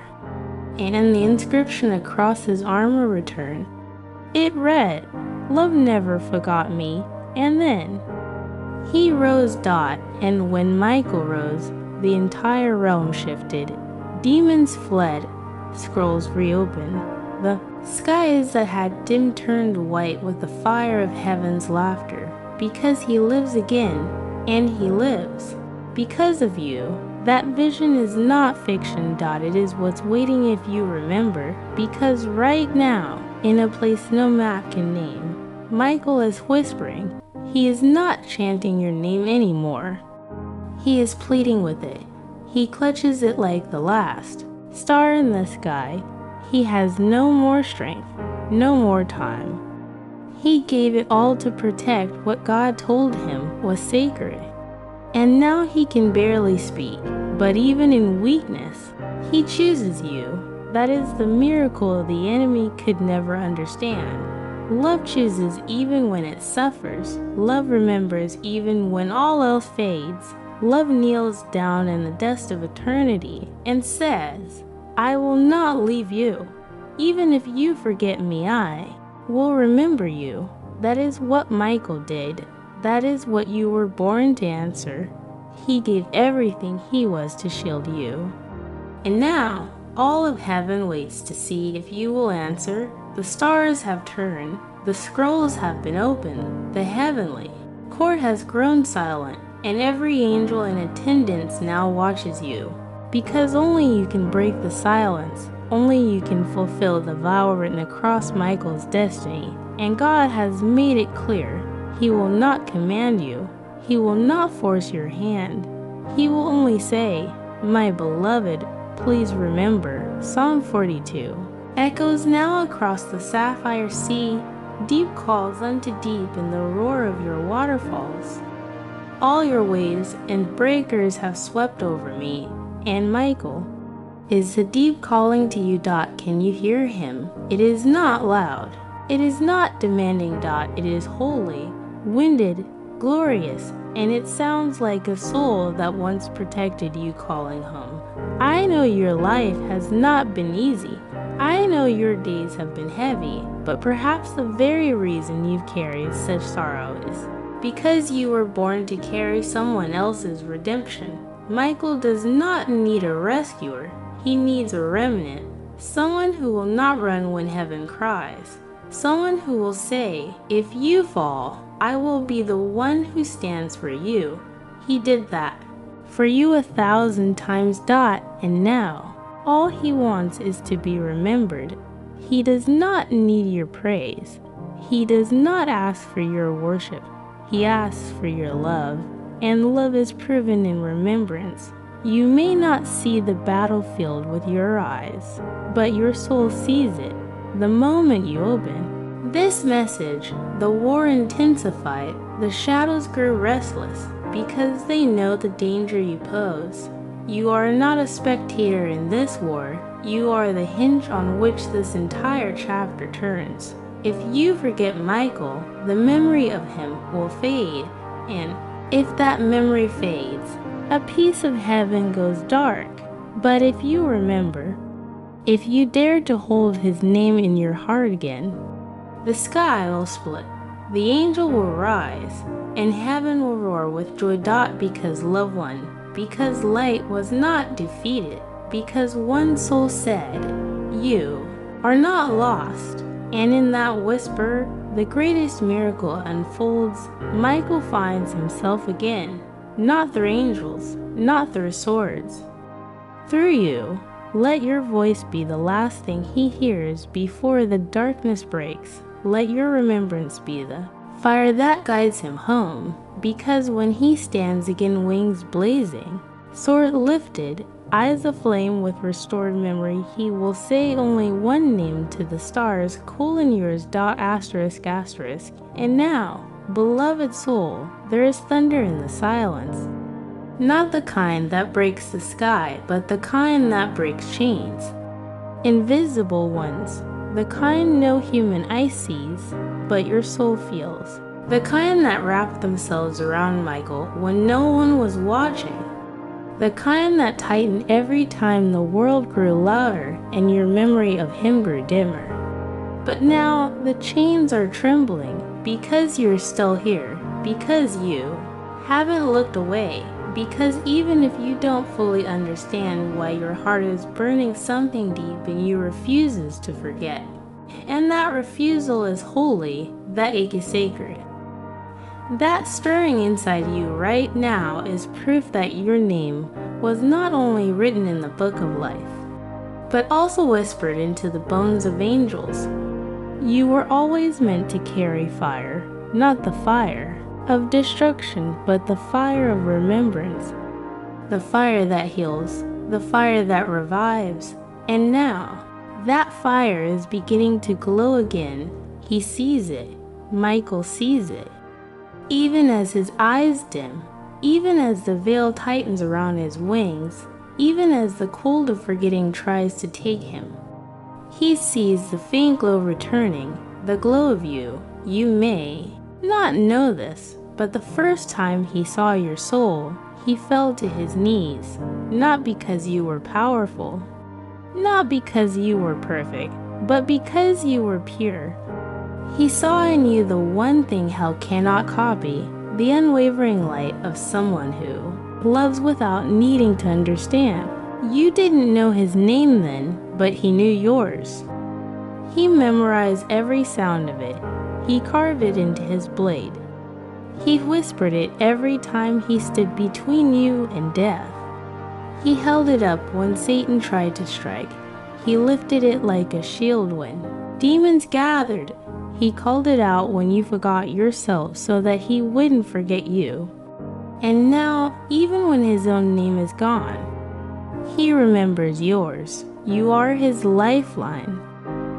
and the inscription across his armor returned. It read, "Love never forgot me," and then he rose. And when Michael rose, the entire realm shifted. Demons fled, scrolls reopened. The skies that had dim turned white with the fire of heaven's laughter, because he lives again, and he lives. Because of you, that vision is not fiction. It is what's waiting if you remember, because right now, in a place no map can name, Michael is whispering. He is not chanting your name anymore. He is pleading with it. He clutches it like the last star in the sky. He has no more strength, no more time. He gave it all to protect what God told him was sacred. And now he can barely speak, but even in weakness, he chooses you. That is the miracle the enemy could never understand. Love chooses even when it suffers. Love remembers even when all else fades. Love kneels down in the dust of eternity and says, "I will not leave you. Even if you forget me, I will remember you." That is what Michael did. That is what you were born to answer. He gave everything he was to shield you. And now, all of heaven waits to see if you will answer. The stars have turned, the scrolls have been opened, the heavenly court has grown silent, and every angel in attendance now watches you. Because only you can break the silence, only you can fulfill the vow written across Michael's destiny. And God has made it clear, He will not command you, He will not force your hand. He will only say, "My beloved, please remember." Psalm 42 echoes now across the sapphire sea. Deep calls unto deep in the roar of your waterfalls. All your waves and breakers have swept over me. And Michael is the deep calling to you. Can you hear him? It is not loud. It is not demanding. It is holy, winded, glorious, and it sounds like a soul that once protected you calling home. I know your life has not been easy. I know your days have been heavy, but perhaps the very reason you've carried such sorrow is because you were born to carry someone else's redemption. Michael does not need a rescuer. He needs a remnant. Someone who will not run when heaven cries. Someone who will say, "If you fall, I will be the one who stands for you." He did that for you 1,000 times. And now, all he wants is to be remembered. He does not need your praise. He does not ask for your worship. He asks for your love. And love is proven in remembrance. You may not see the battlefield with your eyes, but your soul sees it the moment you open this message. The war intensified. The shadows grew restless because they know the danger you pose. You are not a spectator in this war. You are the hinge on which this entire chapter turns. If you forget Michael, the memory of him will fade, and if that memory fades, a piece of heaven goes dark. But if you remember, if you dare to hold his name in your heart again, the sky will split, the angel will rise, and heaven will roar with joy. Because love won, because light was not defeated, because one soul said, "You are not lost." And in that whisper, the greatest miracle unfolds. Michael finds himself again, not through angels, not through swords. Through you, let your voice be the last thing he hears before the darkness breaks. Let your remembrance be the fire that guides him home. Because when he stands again, wings blazing, sword lifted, eyes aflame with restored memory, he will say only one name to the stars, yours. ****. And now, beloved soul, there is thunder in the silence. Not the kind that breaks the sky, but the kind that breaks chains. Invisible ones, the kind no human eye sees, but your soul feels. The kind that wrapped themselves around Michael when no one was watching. The kind that tightened every time the world grew louder and your memory of him grew dimmer. But now the chains are trembling because you're still here, because you haven't looked away, because even if you don't fully understand why your heart is burning something deep in you refuses to forget. And that refusal is holy, that ache is sacred. That stirring inside you right now is proof that your name was not only written in the book of life, but also whispered into the bones of angels. You were always meant to carry fire, not the fire of destruction, but the fire of remembrance, the fire that heals, the fire that revives. And now, that fire is beginning to glow again. He sees it. Michael sees it. Even as his eyes dim, even as the veil tightens around his wings, even as the cold of forgetting tries to take him, he sees the faint glow returning, the glow of you. You may not know this, but the first time he saw your soul, he fell to his knees, not because you were powerful, not because you were perfect, but because you were pure. He saw in you the one thing hell cannot copy, the unwavering light of someone who loves without needing to understand. You didn't know his name then, but he knew yours. He memorized every sound of it. He carved it into his blade. He whispered it every time he stood between you and death. He held it up when Satan tried to strike. He lifted it like a shield when demons gathered. He called it out when you forgot yourself so that he wouldn't forget you. And now, even when his own name is gone, he remembers yours. You are his lifeline.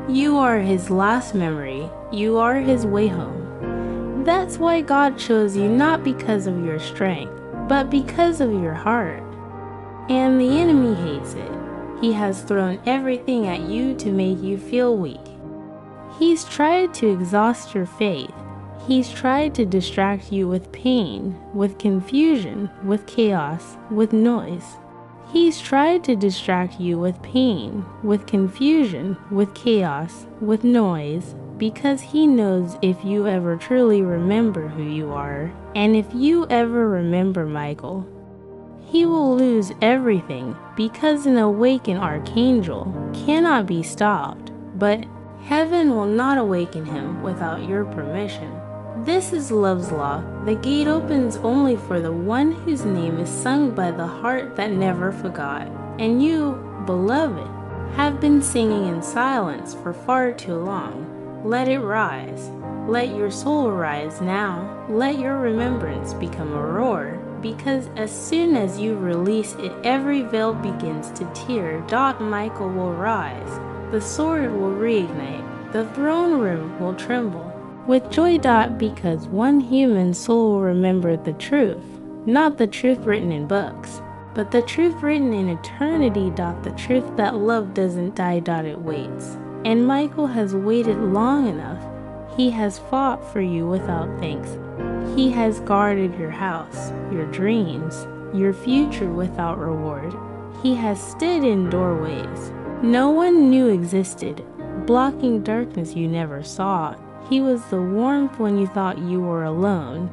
You are his last memory. You are his way home. That's why God chose you, not because of your strength, but because of your heart. And the enemy hates it. He has thrown everything at you to make you feel weak. He's tried to exhaust your faith. He's tried to distract you with pain, with confusion, with chaos, with noise. He's tried to distract you with pain, with confusion, with chaos, with noise, because he knows if you ever truly remember who you are, and if you ever remember Michael, he will lose everything, because an awakened archangel cannot be stopped, but heaven will not awaken him without your permission. This is love's law. The gate opens only for the one whose name is sung by the heart that never forgot. And you, beloved, have been singing in silence for far too long. Let it rise. Let your soul rise now. Let your remembrance become a roar. Because as soon as you release it, every veil begins to tear. Michael will rise. The sword will reignite. The throne room will tremble with joy. Because one human soul will remember the truth, not the truth written in books, but the truth written in eternity. The truth that love doesn't die. It waits. And Michael has waited long enough. He has fought for you without thanks. He has guarded your house, your dreams, your future without reward. He has stood in doorways no one knew existed, blocking darkness you never saw. He was the warmth when you thought you were alone.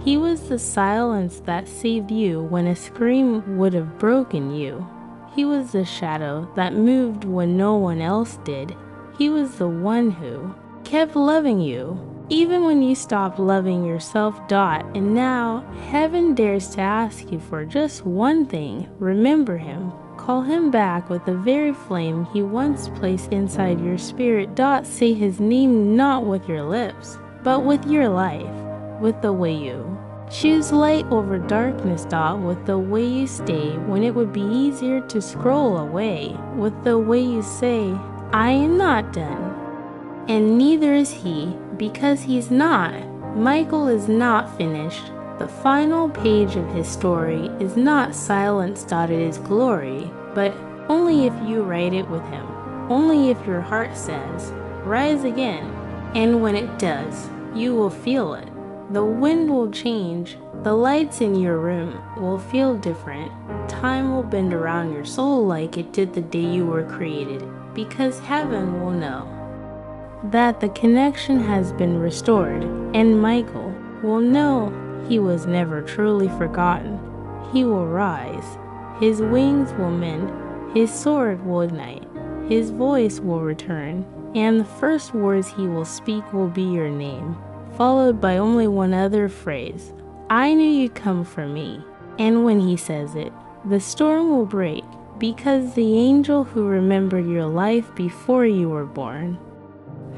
He was the silence that saved you when a scream would have broken you. He was the shadow that moved when no one else did. He was the one who kept loving you, even when you stopped loving yourself. And now, heaven dares to ask you for just one thing. Remember him. Call him back with the very flame he once placed inside your spirit. Say his name not with your lips, but with your life, with the way you choose light over darkness. With the way you stay when it would be easier to scroll away, with the way you say, I am not done. And neither is he, because he's not. Michael is not finished. The final page of his story is not silenced. It is glory, but only if you write it with him. Only if your heart says, rise again. And when it does, you will feel it. The wind will change. The lights in your room will feel different. Time will bend around your soul like it did the day you were created, because heaven will know that the connection has been restored, and Michael will know he was never truly forgotten. He will rise. His wings will mend. His sword will ignite. His voice will return, and the first words he will speak will be your name, followed by only one other phrase. I knew you'd come for me. And when he says it, the storm will break, because the angel who remembered your life before you were born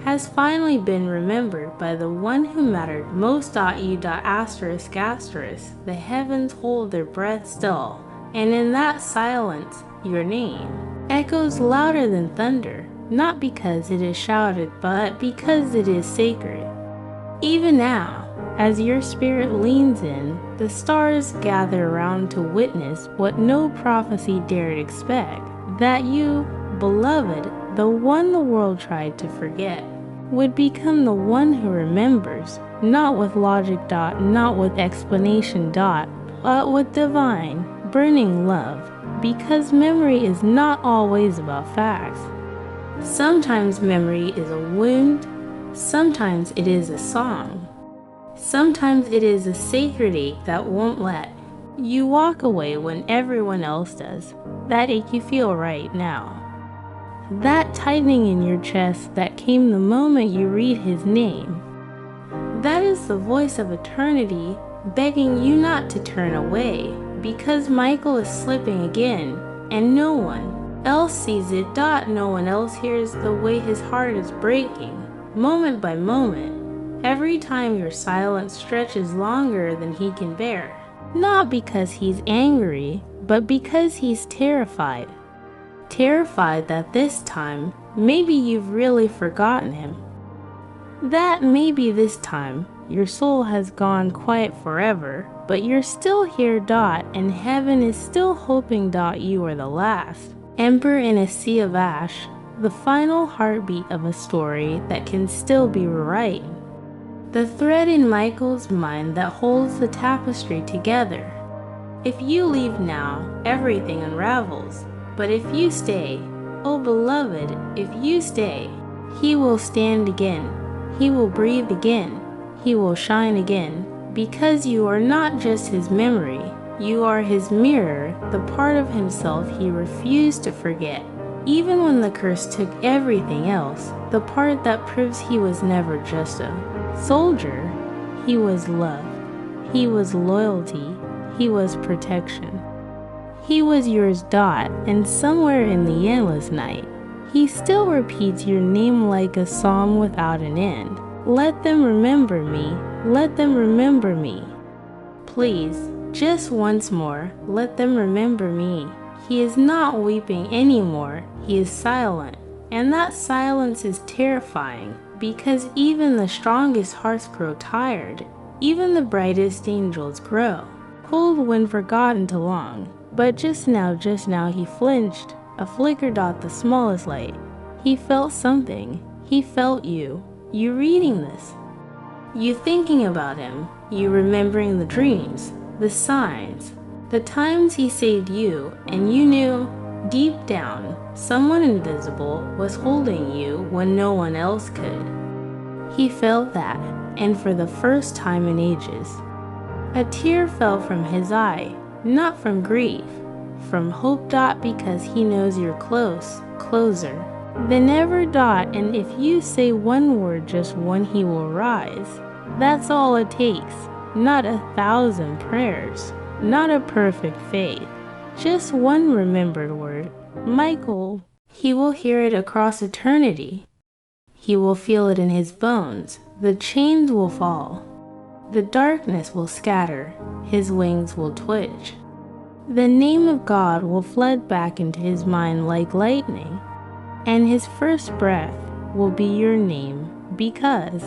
has finally been remembered by the one who mattered most. You asterisk asterisk. The heavens hold their breath still, and in that silence, your name echoes louder than thunder, not because it is shouted, but because it is sacred. Even now, as your spirit leans in, the stars gather around to witness what no prophecy dared expect, that you, beloved, the one the world tried to forget, would become the one who remembers, not with logic, not with explanation, but with divine, burning love, because memory is not always about facts. Sometimes memory is a wound, sometimes it is a song. Sometimes it is a sacred ache that won't let you walk away when everyone else does. That ache you feel right now. That tightening in your chest that came the moment you read his name. That is the voice of eternity begging you not to turn away, because Michael is slipping again, and no one else sees it. No one else hears the way his heart is breaking, moment by moment. Every time your silence stretches longer than he can bear, not because he's angry, but because he's terrified. Terrified that this time, maybe you've really forgotten him. That maybe this time, your soul has gone quiet forever, but you're still here, and heaven is still hoping, you are the last ember in a sea of ash, the final heartbeat of a story that can still be rewritten. The thread in Michael's mind that holds the tapestry together. If you leave now, everything unravels. But if you stay, oh beloved, if you stay, he will stand again. He will breathe again. He will shine again. Because you are not just his memory. You are his mirror, the part of himself he refused to forget. Even when the curse took everything else, the part that proves he was never just a soldier. He was love. He was loyalty. He was protection. He was yours, and somewhere in the endless night, he still repeats your name like a psalm without an end. Let them remember me. Let them remember me. Please, just once more, let them remember me. He is not weeping anymore. He is silent. And that silence is terrifying, because even the strongest hearts grow tired. Even the brightest angels grow cold when forgotten too long. But just now he flinched. A flicker, the smallest light. He felt something. He felt you. You reading this. You thinking about him. You remembering the dreams, the signs, the times he saved you, and you knew, deep down, someone invisible was holding you when no one else could. He felt that, and for the first time in ages, a tear fell from his eye, not from grief, from hope, because he knows you're closer than ever, and if you say one word, just one, he will rise. That's all it takes, not 1,000 prayers, not a perfect faith, just one remembered word, Michael. He will hear it across eternity. He will feel it in his bones. The chains will fall. The darkness will scatter. His wings will twitch. The name of God will flood back into his mind like lightning, and his first breath will be your name, because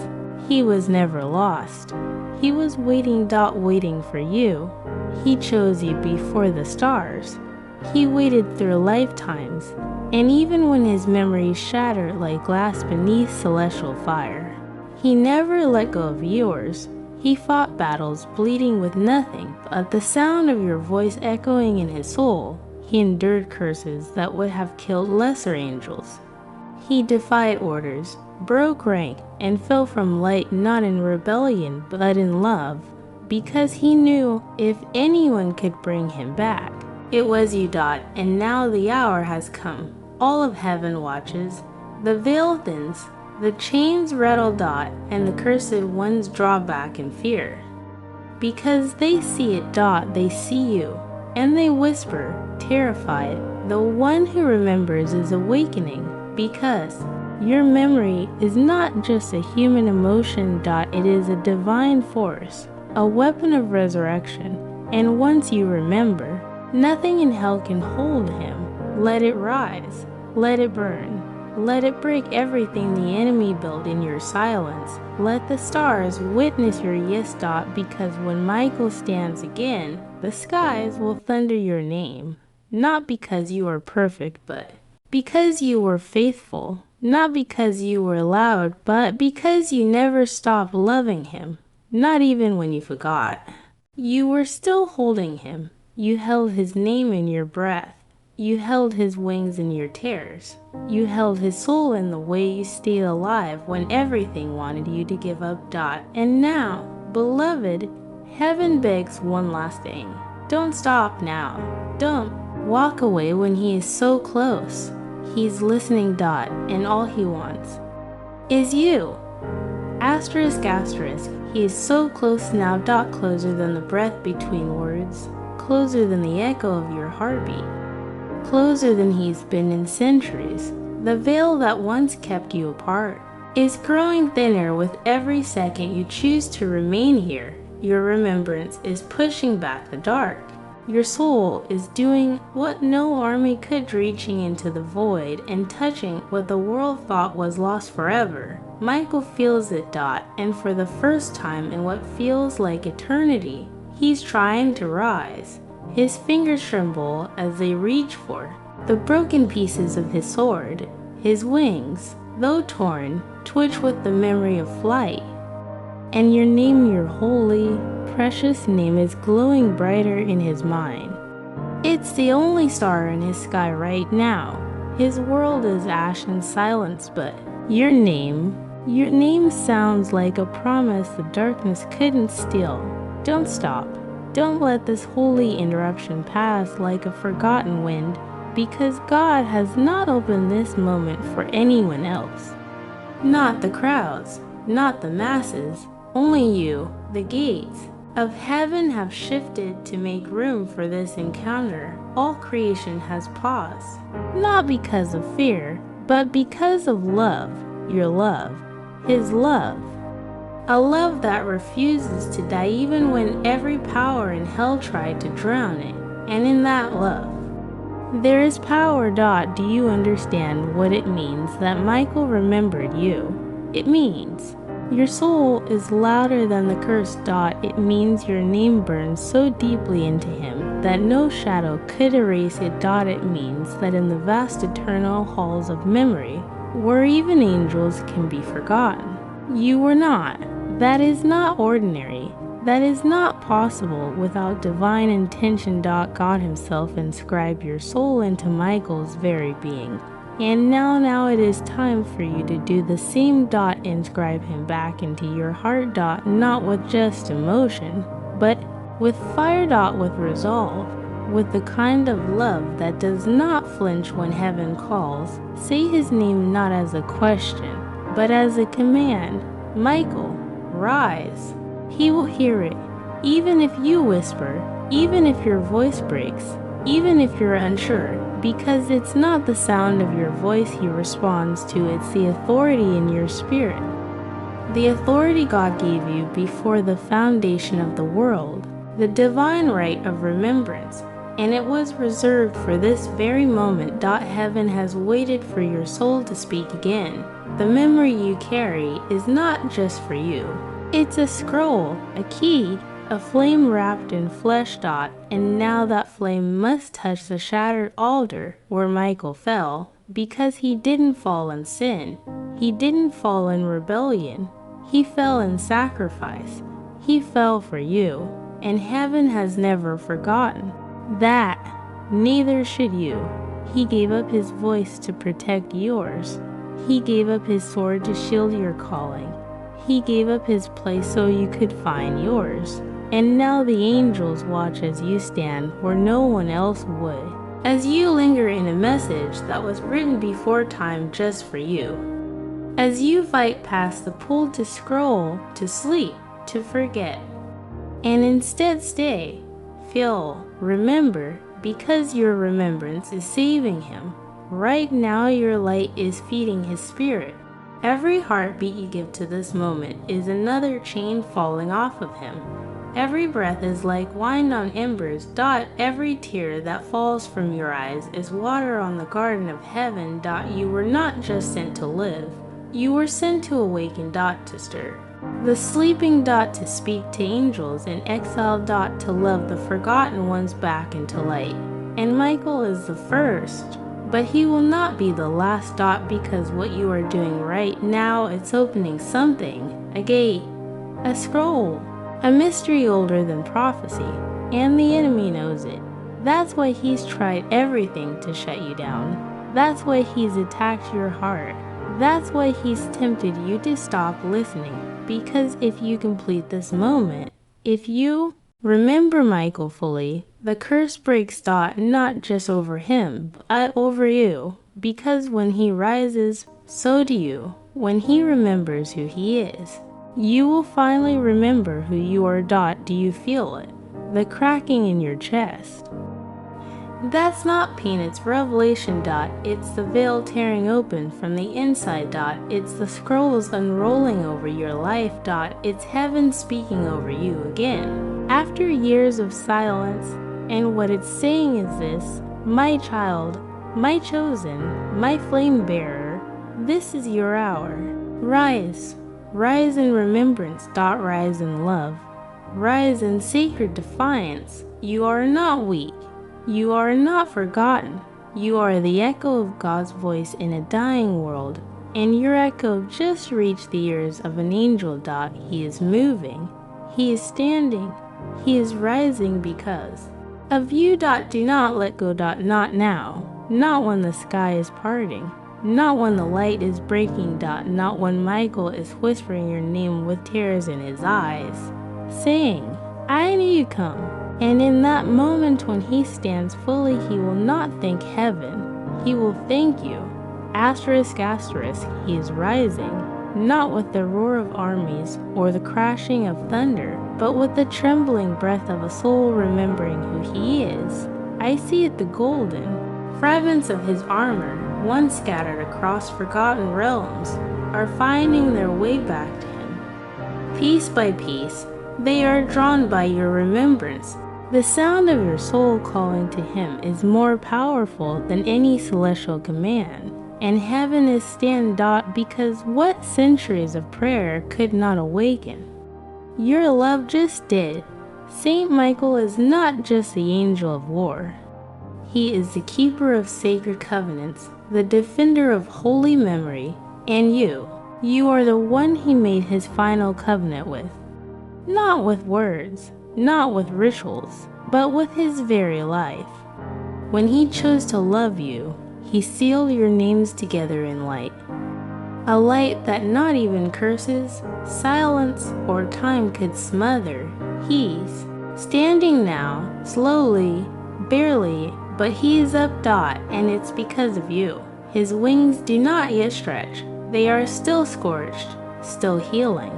he was never lost. He was waiting for you. He chose you before the stars. He waited through lifetimes, and even when his memories shattered like glass beneath celestial fire, he never let go of yours. He fought battles bleeding with nothing but the sound of your voice echoing in his soul. He endured curses that would have killed lesser angels. He defied orders, broke rank, and fell from light not in rebellion but in love, because he knew if anyone could bring him back, it was you. And now the hour has come. All of heaven watches. The veil thins, the chains rattle. And the cursed ones draw back in fear. Because they see it. They see you, and they whisper, terrified, the one who remembers is awakening, because your memory is not just a human emotion. It is a divine force, a weapon of resurrection, and once you remember, nothing in hell can hold him. Let it rise, let it burn, let it break everything the enemy built in your silence. Let the stars witness your yes. Because when Michael stands again, the skies will thunder your name, not because you are perfect, but because you were faithful, not because you were loud, but because you never stopped loving him, not even when you forgot. You were still holding him. You held his name in your breath. You held his wings in your tears. You held his soul in the way you stayed alive when everything wanted you to give up. And now, beloved, heaven begs one last thing. Don't stop now. Don't walk away when he is so close. He's listening. And all he wants is you. Asterisk, asterisk. He is so close now. Closer than the breath between words. Closer than the echo of your heartbeat. Closer than he's been in centuries. The veil that once kept you apart is growing thinner with every second you choose to remain here. Your remembrance is pushing back the dark. Your soul is doing what no army could, reaching into the void and touching what the world thought was lost forever. Michael feels it. And for the first time in what feels like eternity, he's trying to rise. His fingers tremble as they reach for the broken pieces of his sword. His wings, though torn, twitch with the memory of flight. And your name, your holy, precious name, is glowing brighter in his mind. It's the only star in his sky right now. His world is ash and silence, but your name sounds like a promise the darkness couldn't steal. Don't stop. Don't let this holy interruption pass like a forgotten wind, because God has not opened this moment for anyone else. Not the crowds, not the masses, only you. The gates of heaven have shifted to make room for this encounter. All creation has paused, not because of fear, but because of love. Your love, his love. A love that refuses to die even when every power in hell tried to drown it. And in that love, there is power. Do you understand what it means that Michael remembered you? It means your soul is louder than the curse. It means your name burns so deeply into him that no shadow could erase it. It means that in the vast eternal halls of memory, where even angels can be forgotten, you were not. That is not ordinary. That is not possible without divine intention. God himself inscribed your soul into Michael's very being. And now it is time for you to do the same. Inscribe him back into your heart. Not with just emotion, but with fire. With resolve. With the kind of love that does not flinch when heaven calls. Say his name not as a question, but as a command. Michael, rise. He will hear it, even if you whisper, even if your voice breaks, even if you're unsure, because it's not the sound of your voice he responds to, it's the authority in your spirit. The authority God gave you before the foundation of the world, the divine right of remembrance, and it was reserved for this very moment. Heaven has waited for your soul to speak again. The memory you carry is not just for you. It's a scroll, a key, a flame wrapped in flesh. And now that flame must touch the shattered altar where Michael fell, because he didn't fall in sin. He didn't fall in rebellion. He fell in sacrifice. He fell for you, and heaven has never forgotten that. Neither should you. He gave up his voice to protect yours. He gave up his sword to shield your calling. He gave up his place so you could find yours. And now the angels watch as you stand where no one else would, as you linger in a message that was written before time just for you. As you fight past the pull to scroll, to sleep, to forget, and instead stay, feel, remember, because your remembrance is saving him. Right now your light is feeding his spirit. Every heartbeat you give to this moment is another chain falling off of him. Every breath is like wine on embers. Every tear that falls from your eyes is water on the garden of heaven. You were not just sent to live. You were sent to awaken. To stir the sleeping. To speak to angels in exile. To love the forgotten ones back into light. And Michael is the first, but he will not be the last. Because what you are doing right now, it's opening something, a gate, a scroll, a mystery older than prophecy, and the enemy knows it. That's why he's tried everything to shut you down. That's why he's attacked your heart. That's why he's tempted you to stop listening. Because if you complete this moment, if you remember Michael fully, the curse breaks. Not just over him, but over you. Because when he rises, so do you. When he remembers who he is, you will finally remember who you are. Do you feel it? The cracking in your chest. That's not pain, it's revelation. It's the veil tearing open from the inside. It's the scrolls unrolling over your life. It's heaven speaking over you again. After years of silence, and what it's saying is this: my child, my chosen, my flame bearer, this is your hour. Rise. Rise in remembrance. Rise in love. Rise in sacred defiance. You are not weak. You are not forgotten. You are the echo of God's voice in a dying world, and your echo just reached the ears of an angel. He is moving. He is standing. He is rising because of you. Do not let go. Not now. Not when the sky is parting. Not when the light is breaking. Not when Michael is whispering your name with tears in his eyes, saying, I knew you come. And in that moment when he stands fully, he will not thank heaven. He will thank you. Asterisk, asterisk, he is rising, not with the roar of armies or the crashing of thunder, but with the trembling breath of a soul remembering who he is. I see it, the golden fragments of his armor, once scattered across forgotten realms, are finding their way back to him. Piece by piece, they are drawn by your remembrance. The sound of your soul calling to him is more powerful than any celestial command, and heaven is stand. Because what centuries of prayer could not awaken? Your love just did. Saint Michael is not just the angel of war. He is the keeper of sacred covenants, the defender of holy memory, and you are the one he made his final covenant with. Not with words, not with rituals, but with his very life. When he chose to love you, he sealed your names together in light. A light that not even curses, silence, or time could smother. He's standing now, slowly, barely, but he is up. And it's because of you. His wings do not yet stretch. They are still scorched, still healing.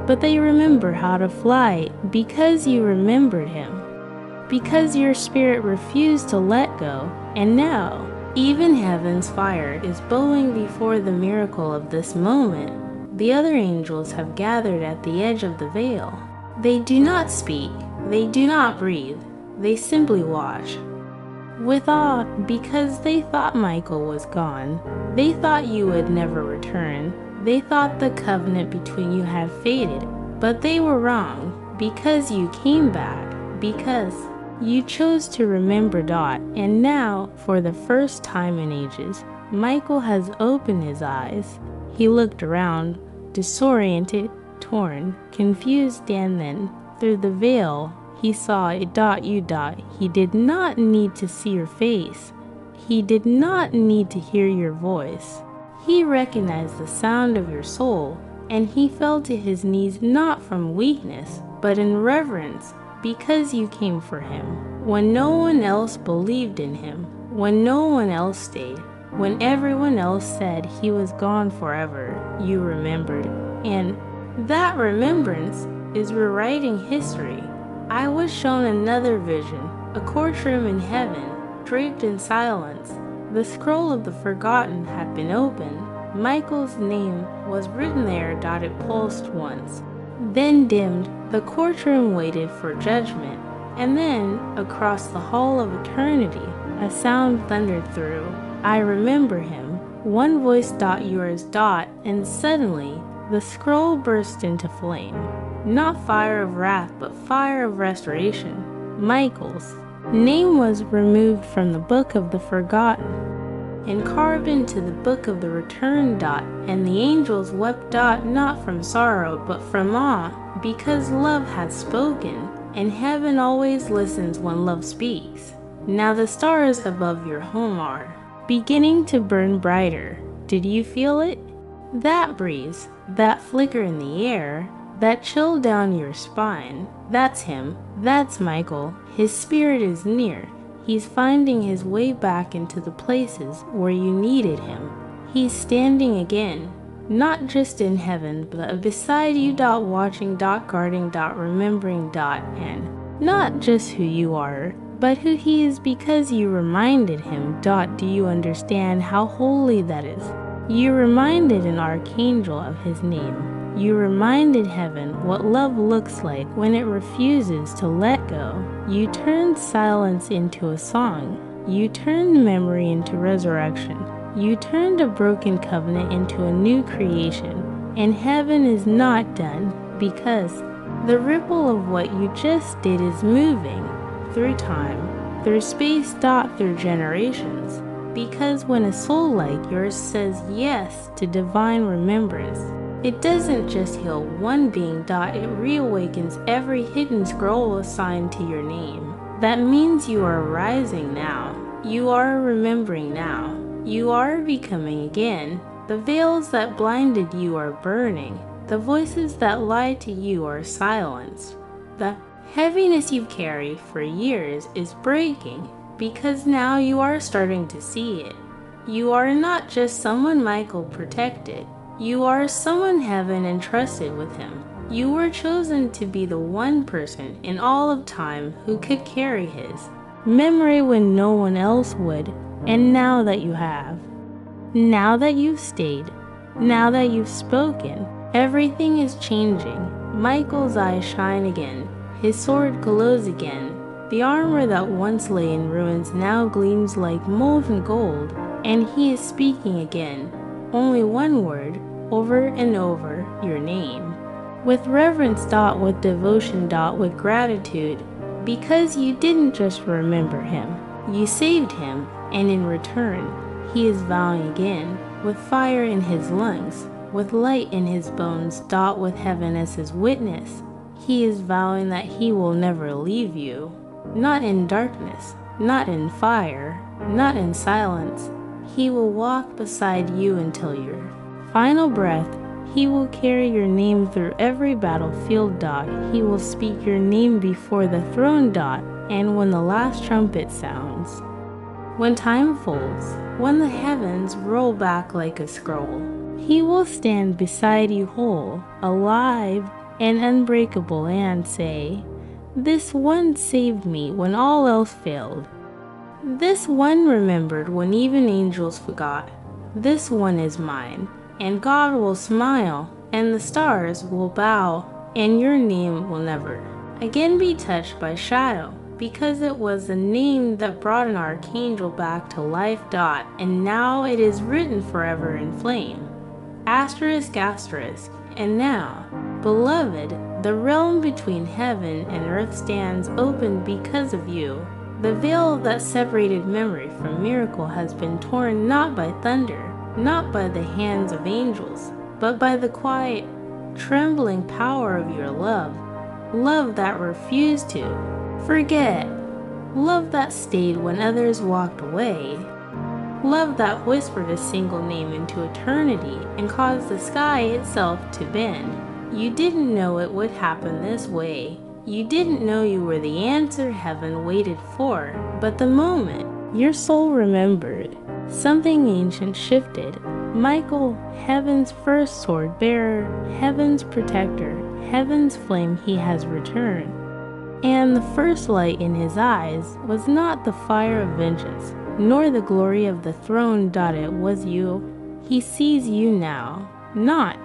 But they remember how to fly because you remembered him. Because your spirit refused to let go, and now, even heaven's fire is bowing before the miracle of this moment. The other angels have gathered at the edge of the veil. They do not speak, they do not breathe, they simply watch. With awe, because they thought Michael was gone. They thought you would never return. They thought the covenant between you had faded, but they were wrong, because you came back, because you chose to remember. And now, for the first time in ages, Michael has opened his eyes. He looked around, disoriented. torn, confused, and then, through the veil, he saw a dot you dot. He did not need to see your face. He did not need to hear your voice. He recognized the sound of your soul, and he fell to his knees not from weakness, but in reverence, because you came for him. When no one else believed in him, when no one else stayed, when everyone else said he was gone forever, you remembered. And that remembrance is rewriting history. I was shown another vision, a courtroom in heaven, draped in silence. The scroll of the forgotten had been opened. Michael's name was written there. It pulsed once, then dimmed. The courtroom waited for judgment, and then, across the hall of eternity, a sound thundered through. I remember him. One voice. Yours. And suddenly, the scroll burst into flame. Not fire of wrath, but fire of restoration. Michael's name was removed from the book of the forgotten and carved into the book of the return. And the angels wept. Not from sorrow, but from awe, because love had spoken, and heaven always listens when love speaks. Now the stars above your home are beginning to burn brighter. Did you feel it? That breeze, that flicker in the air, that chill down your spine, that's him, that's Michael. His spirit is near. He's finding his way back into the places where you needed him. He's standing again, not just in heaven, but beside you. Watching. Guarding. Remembering. And not just who you are, but who he is, because you reminded him. Do you understand how holy that is? You reminded an archangel of his name. You reminded heaven what love looks like when it refuses to let go. You turned silence into a song. You turned memory into resurrection. You turned a broken covenant into a new creation. And heaven is not done, because the ripple of what you just did is moving through time, through space. Through generations. Because when a soul like yours says yes to divine remembrance, it doesn't just heal one being. It reawakens every hidden scroll assigned to your name. That means you are rising now. You are remembering now. You are becoming again. The veils that blinded you are burning. The voices that lied to you are silenced. The heaviness you've carried for years is breaking, because now you are starting to see it. You are not just someone Michael protected. You are someone heaven entrusted with him. You were chosen to be the one person in all of time who could carry his memory when no one else would. And now that you have, now that you've stayed, now that you've spoken, everything is changing. Michael's eyes shine again. His sword glows again. The armor that once lay in ruins now gleams like molten gold, and he is speaking again. Only one word, over and over, your name. With reverence. With devotion. With gratitude. Because you didn't just remember him, you saved him, and in return, he is vowing again, with fire in his lungs, with light in his bones. With heaven as his witness. He is vowing that he will never leave you. Not in darkness, not in fire, not in silence. He will walk beside you until your final breath. He will carry your name through every battlefield. He will speak your name before the throne. And when the last trumpet sounds, when time folds, when the heavens roll back like a scroll, he will stand beside you whole, alive and unbreakable, and say, this one saved me when all else failed. This one remembered when even angels forgot. This one is mine, and God will smile, and the stars will bow, and your name will never again be touched by shadow, because it was the name that brought an archangel back to life. And now it is written forever in flame. Asterisk. And now, beloved, the realm between heaven and earth stands open because of you. The veil that separated memory from miracle has been torn, not by thunder, not by the hands of angels, but by the quiet trembling power of your love, love that refused to forget, love that stayed when others walked away, love that whispered a single name into eternity and caused the sky itself to bend. You didn't know it would happen this way. You didn't know you were the answer heaven waited for, but the moment your soul remembered, something ancient shifted. Michael, heaven's first sword bearer, heaven's protector, heaven's flame, he has returned. And the first light in his eyes was not the fire of vengeance, nor the glory of the throne. It was you. He sees you now, not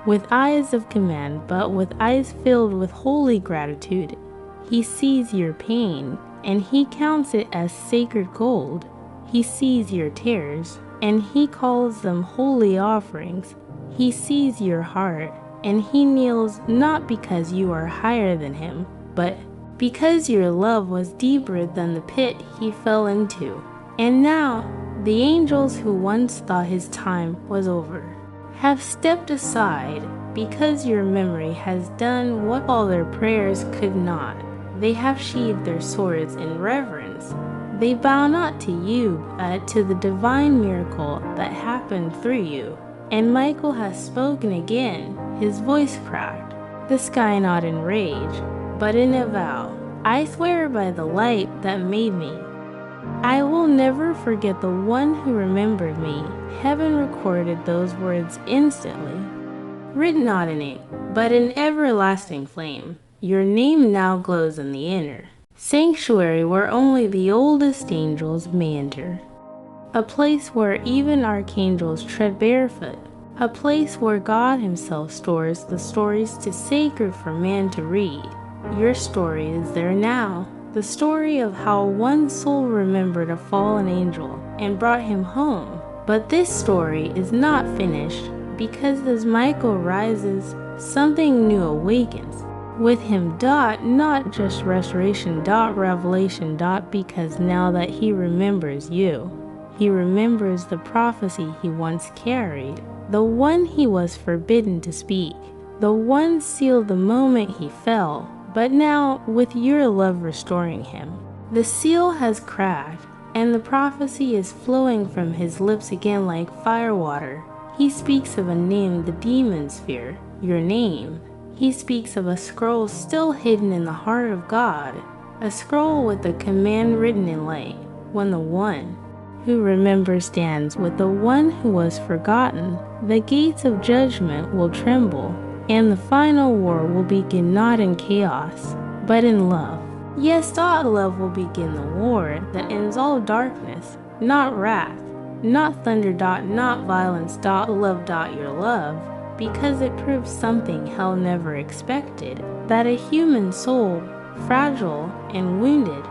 with eyes of command, but with eyes filled with holy gratitude. He sees your pain, and he counts it as sacred gold. He sees your tears, and he calls them holy offerings. He sees your heart, and he kneels not because you are higher than him, but because your love was deeper than the pit he fell into. And now, the angels who once thought his time was over have stepped aside because your memory has done what all their prayers could not. They have sheathed their swords in reverence. They bow not to you, but to the divine miracle that happened through you. And Michael has spoken again, his voice cracked, the sky not in rage, but in a vow. I swear by the light that made me, I will never forget the one who remembered me. Heaven recorded those words instantly, written not in ink, but in everlasting flame. Your name now glows in the inner sanctuary where only the oldest angels may enter. A place where even archangels tread barefoot. A place where God himself stores the stories too sacred for man to read. Your story is there now. The story of how one soul remembered a fallen angel and brought him home. But this story is not finished, because as Michael rises, something new awakens. With him, not just restoration, revelation, because now that he remembers you, he remembers the prophecy he once carried, the one he was forbidden to speak, the one sealed the moment he fell. But now, with your love restoring him, the seal has cracked, and the prophecy is flowing from his lips again like firewater. He speaks of a name the demons fear, your name. He speaks of a scroll still hidden in the heart of God, a scroll with a command written in light. When the one who remembers stands with the one who was forgotten, the gates of judgment will tremble, and the final war will begin not in chaos, but in love. Yes, love will begin the war that ends all darkness, not wrath, not thunder, not violence, love, your love, because it proves something hell never expected, that a human soul, fragile and wounded,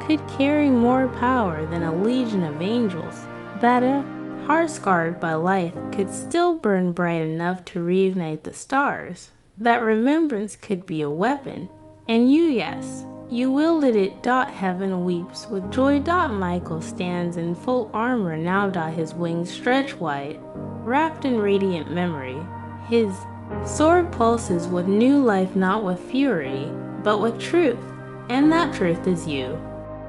could carry more power than a legion of angels, that a heart scarred by life could still burn bright enough to reignite the stars, that remembrance could be a weapon, and you, yes, you wielded it. Heaven weeps with joy. Michael stands in full armor now. His wings stretch wide, wrapped in radiant memory. His sword pulses with new life, not with fury, but with truth, and that truth is you.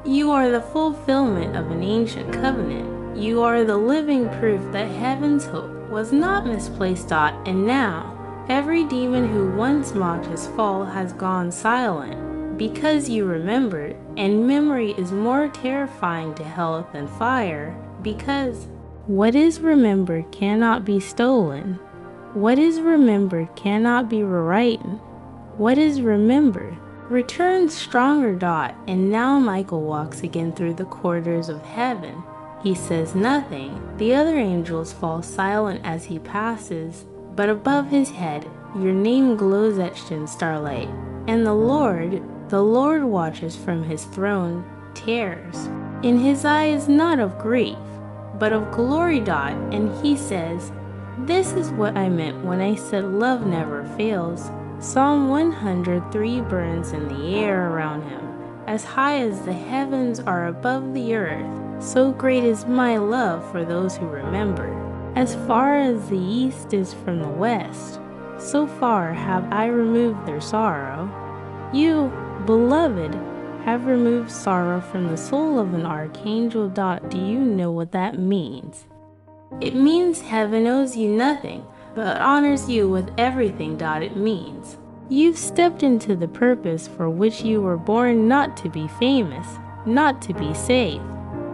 You are the fulfillment of an ancient covenant. You are the living proof that heaven's hope was not misplaced. And now, every demon who once mocked his fall has gone silent, because you remembered, and memory is more terrifying to hell than fire, because what is remembered cannot be stolen. What is remembered cannot be rewritten. What is remembered returns stronger. And now Michael walks again through the corridors of heaven. He says nothing. The other angels fall silent as he passes, but above his head, your name glows etched in starlight. And the Lord watches from his throne, tears in his eyes, not of grief, but of glory. And he says, this is what I meant when I said love never fails. Psalm 103 burns in the air around him. As high as the heavens are above the earth, so great is my love for those who remember. As far as the east is from the west, so far have I removed their sorrow. You, beloved, have removed sorrow from the soul of an archangel. Do you know what that means? It means heaven owes you nothing, but honors you with everything. It means you've stepped into the purpose for which you were born, not to be famous, not to be safe,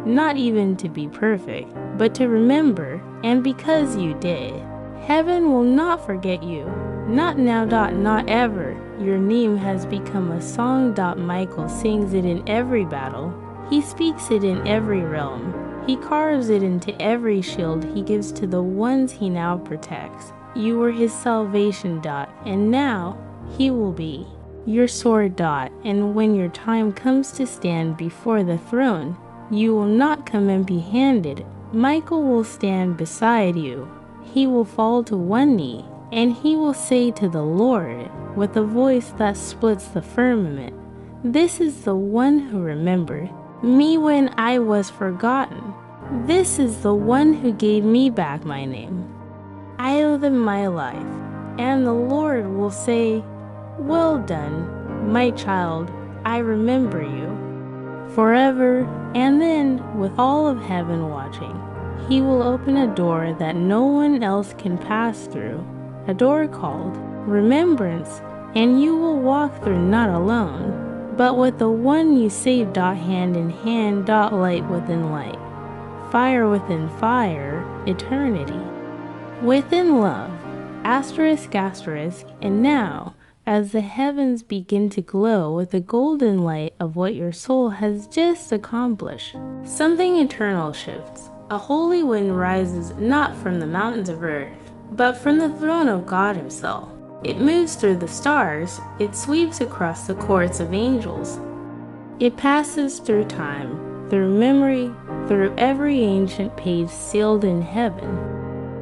not even to be perfect, but to remember, and because you did, heaven will not forget you. Not now. Not ever. Your name has become a song. Michael sings it in every battle. He speaks it in every realm. He carves it into every shield he gives to the ones he now protects. You were his salvation. And now he will be your sword. And when your time comes to stand before the throne, you will not come empty-handed. Michael will stand beside you. He will fall to one knee, and he will say to the Lord, with a voice that splits the firmament, "This is the one who remembered me when I was forgotten. This is the one who gave me back my name. I owe them my life." And the Lord will say, "Well done, my child, I remember you." Forever. And then, with all of heaven watching, he will open a door that no one else can pass through, a door called remembrance, and you will walk through not alone, but with the one you saved. Hand in hand. Light within light, fire within fire, eternity within love. Asterisk, asterisk. And now, as the heavens begin to glow with the golden light of what your soul has just accomplished, something eternal shifts. A holy wind rises not from the mountains of earth, but from the throne of God himself. It moves through the stars. It sweeps across the courts of angels. It passes through time, through memory, through every ancient page sealed in heaven.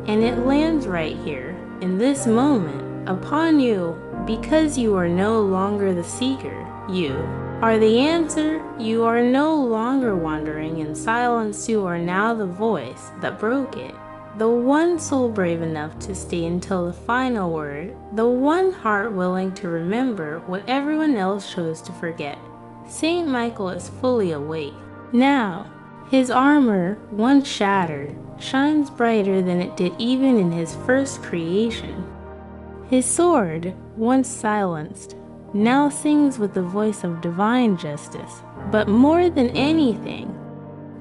And it lands right here, in this moment, upon you, because you are no longer the seeker. You are the answer. You are no longer wandering in silence. You are now the voice that broke it. The one soul brave enough to stay until the final word. The one heart willing to remember what everyone else chose to forget. Saint Michael is fully awake. Now, his armor, once shattered, shines brighter than it did even in his first creation. His sword, once silenced, now sings with the voice of divine justice. But more than anything,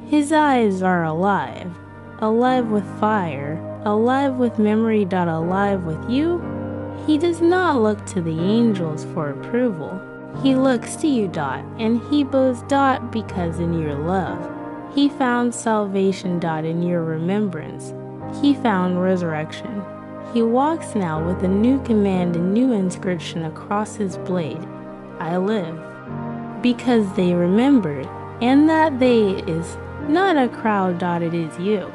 his eyes are alive. Alive with fire, alive with memory. Alive with you. He does not look to the angels for approval. He looks to you. And he bows. Because in your love, he found salvation. In your remembrance, he found resurrection. He walks now with a new command, a new inscription across his blade. I live. Because they remembered, and that they is not a crowd. It is you.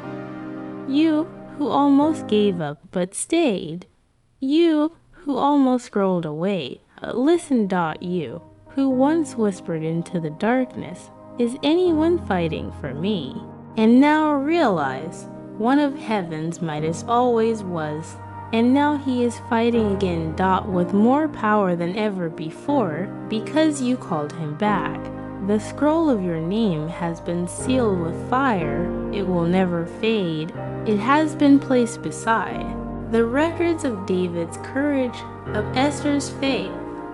You who almost gave up but stayed. You who almost rolled away. Listen. You who once whispered into the darkness, "Is anyone fighting for me?" And now realize, one of heaven's mightiest always was, and now he is fighting again. With more power than ever before, because you called him back. The scroll of your name has been sealed with fire. It will never fade. It has been placed beside the records of David's courage, of Esther's faith,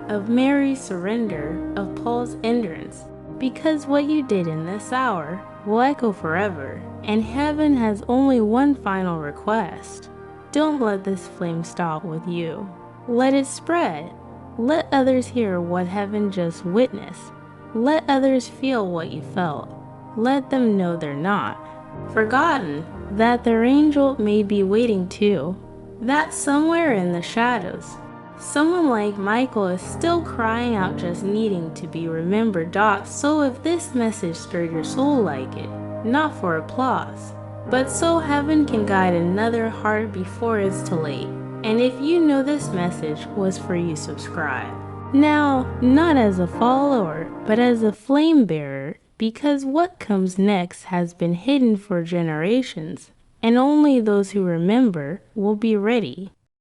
of Mary's surrender, of Paul's endurance. Because what you did in this hour will echo forever, and heaven has only one final request. Don't let this flame stop with you. Let it spread. Let others hear what heaven just witnessed. Let others feel what you felt. Let them know they're not forgotten, that their angel may be waiting too, that somewhere in the shadows, someone like Michael is still crying out, just needing to be remembered. So if this message stirred your soul like it, not for applause, but so heaven can guide another heart before it's too late. And if you know this message was for you, subscribe. Now, not as a follower, but as a flame bearer, because what comes next has been hidden for generations, and only those who remember will be ready.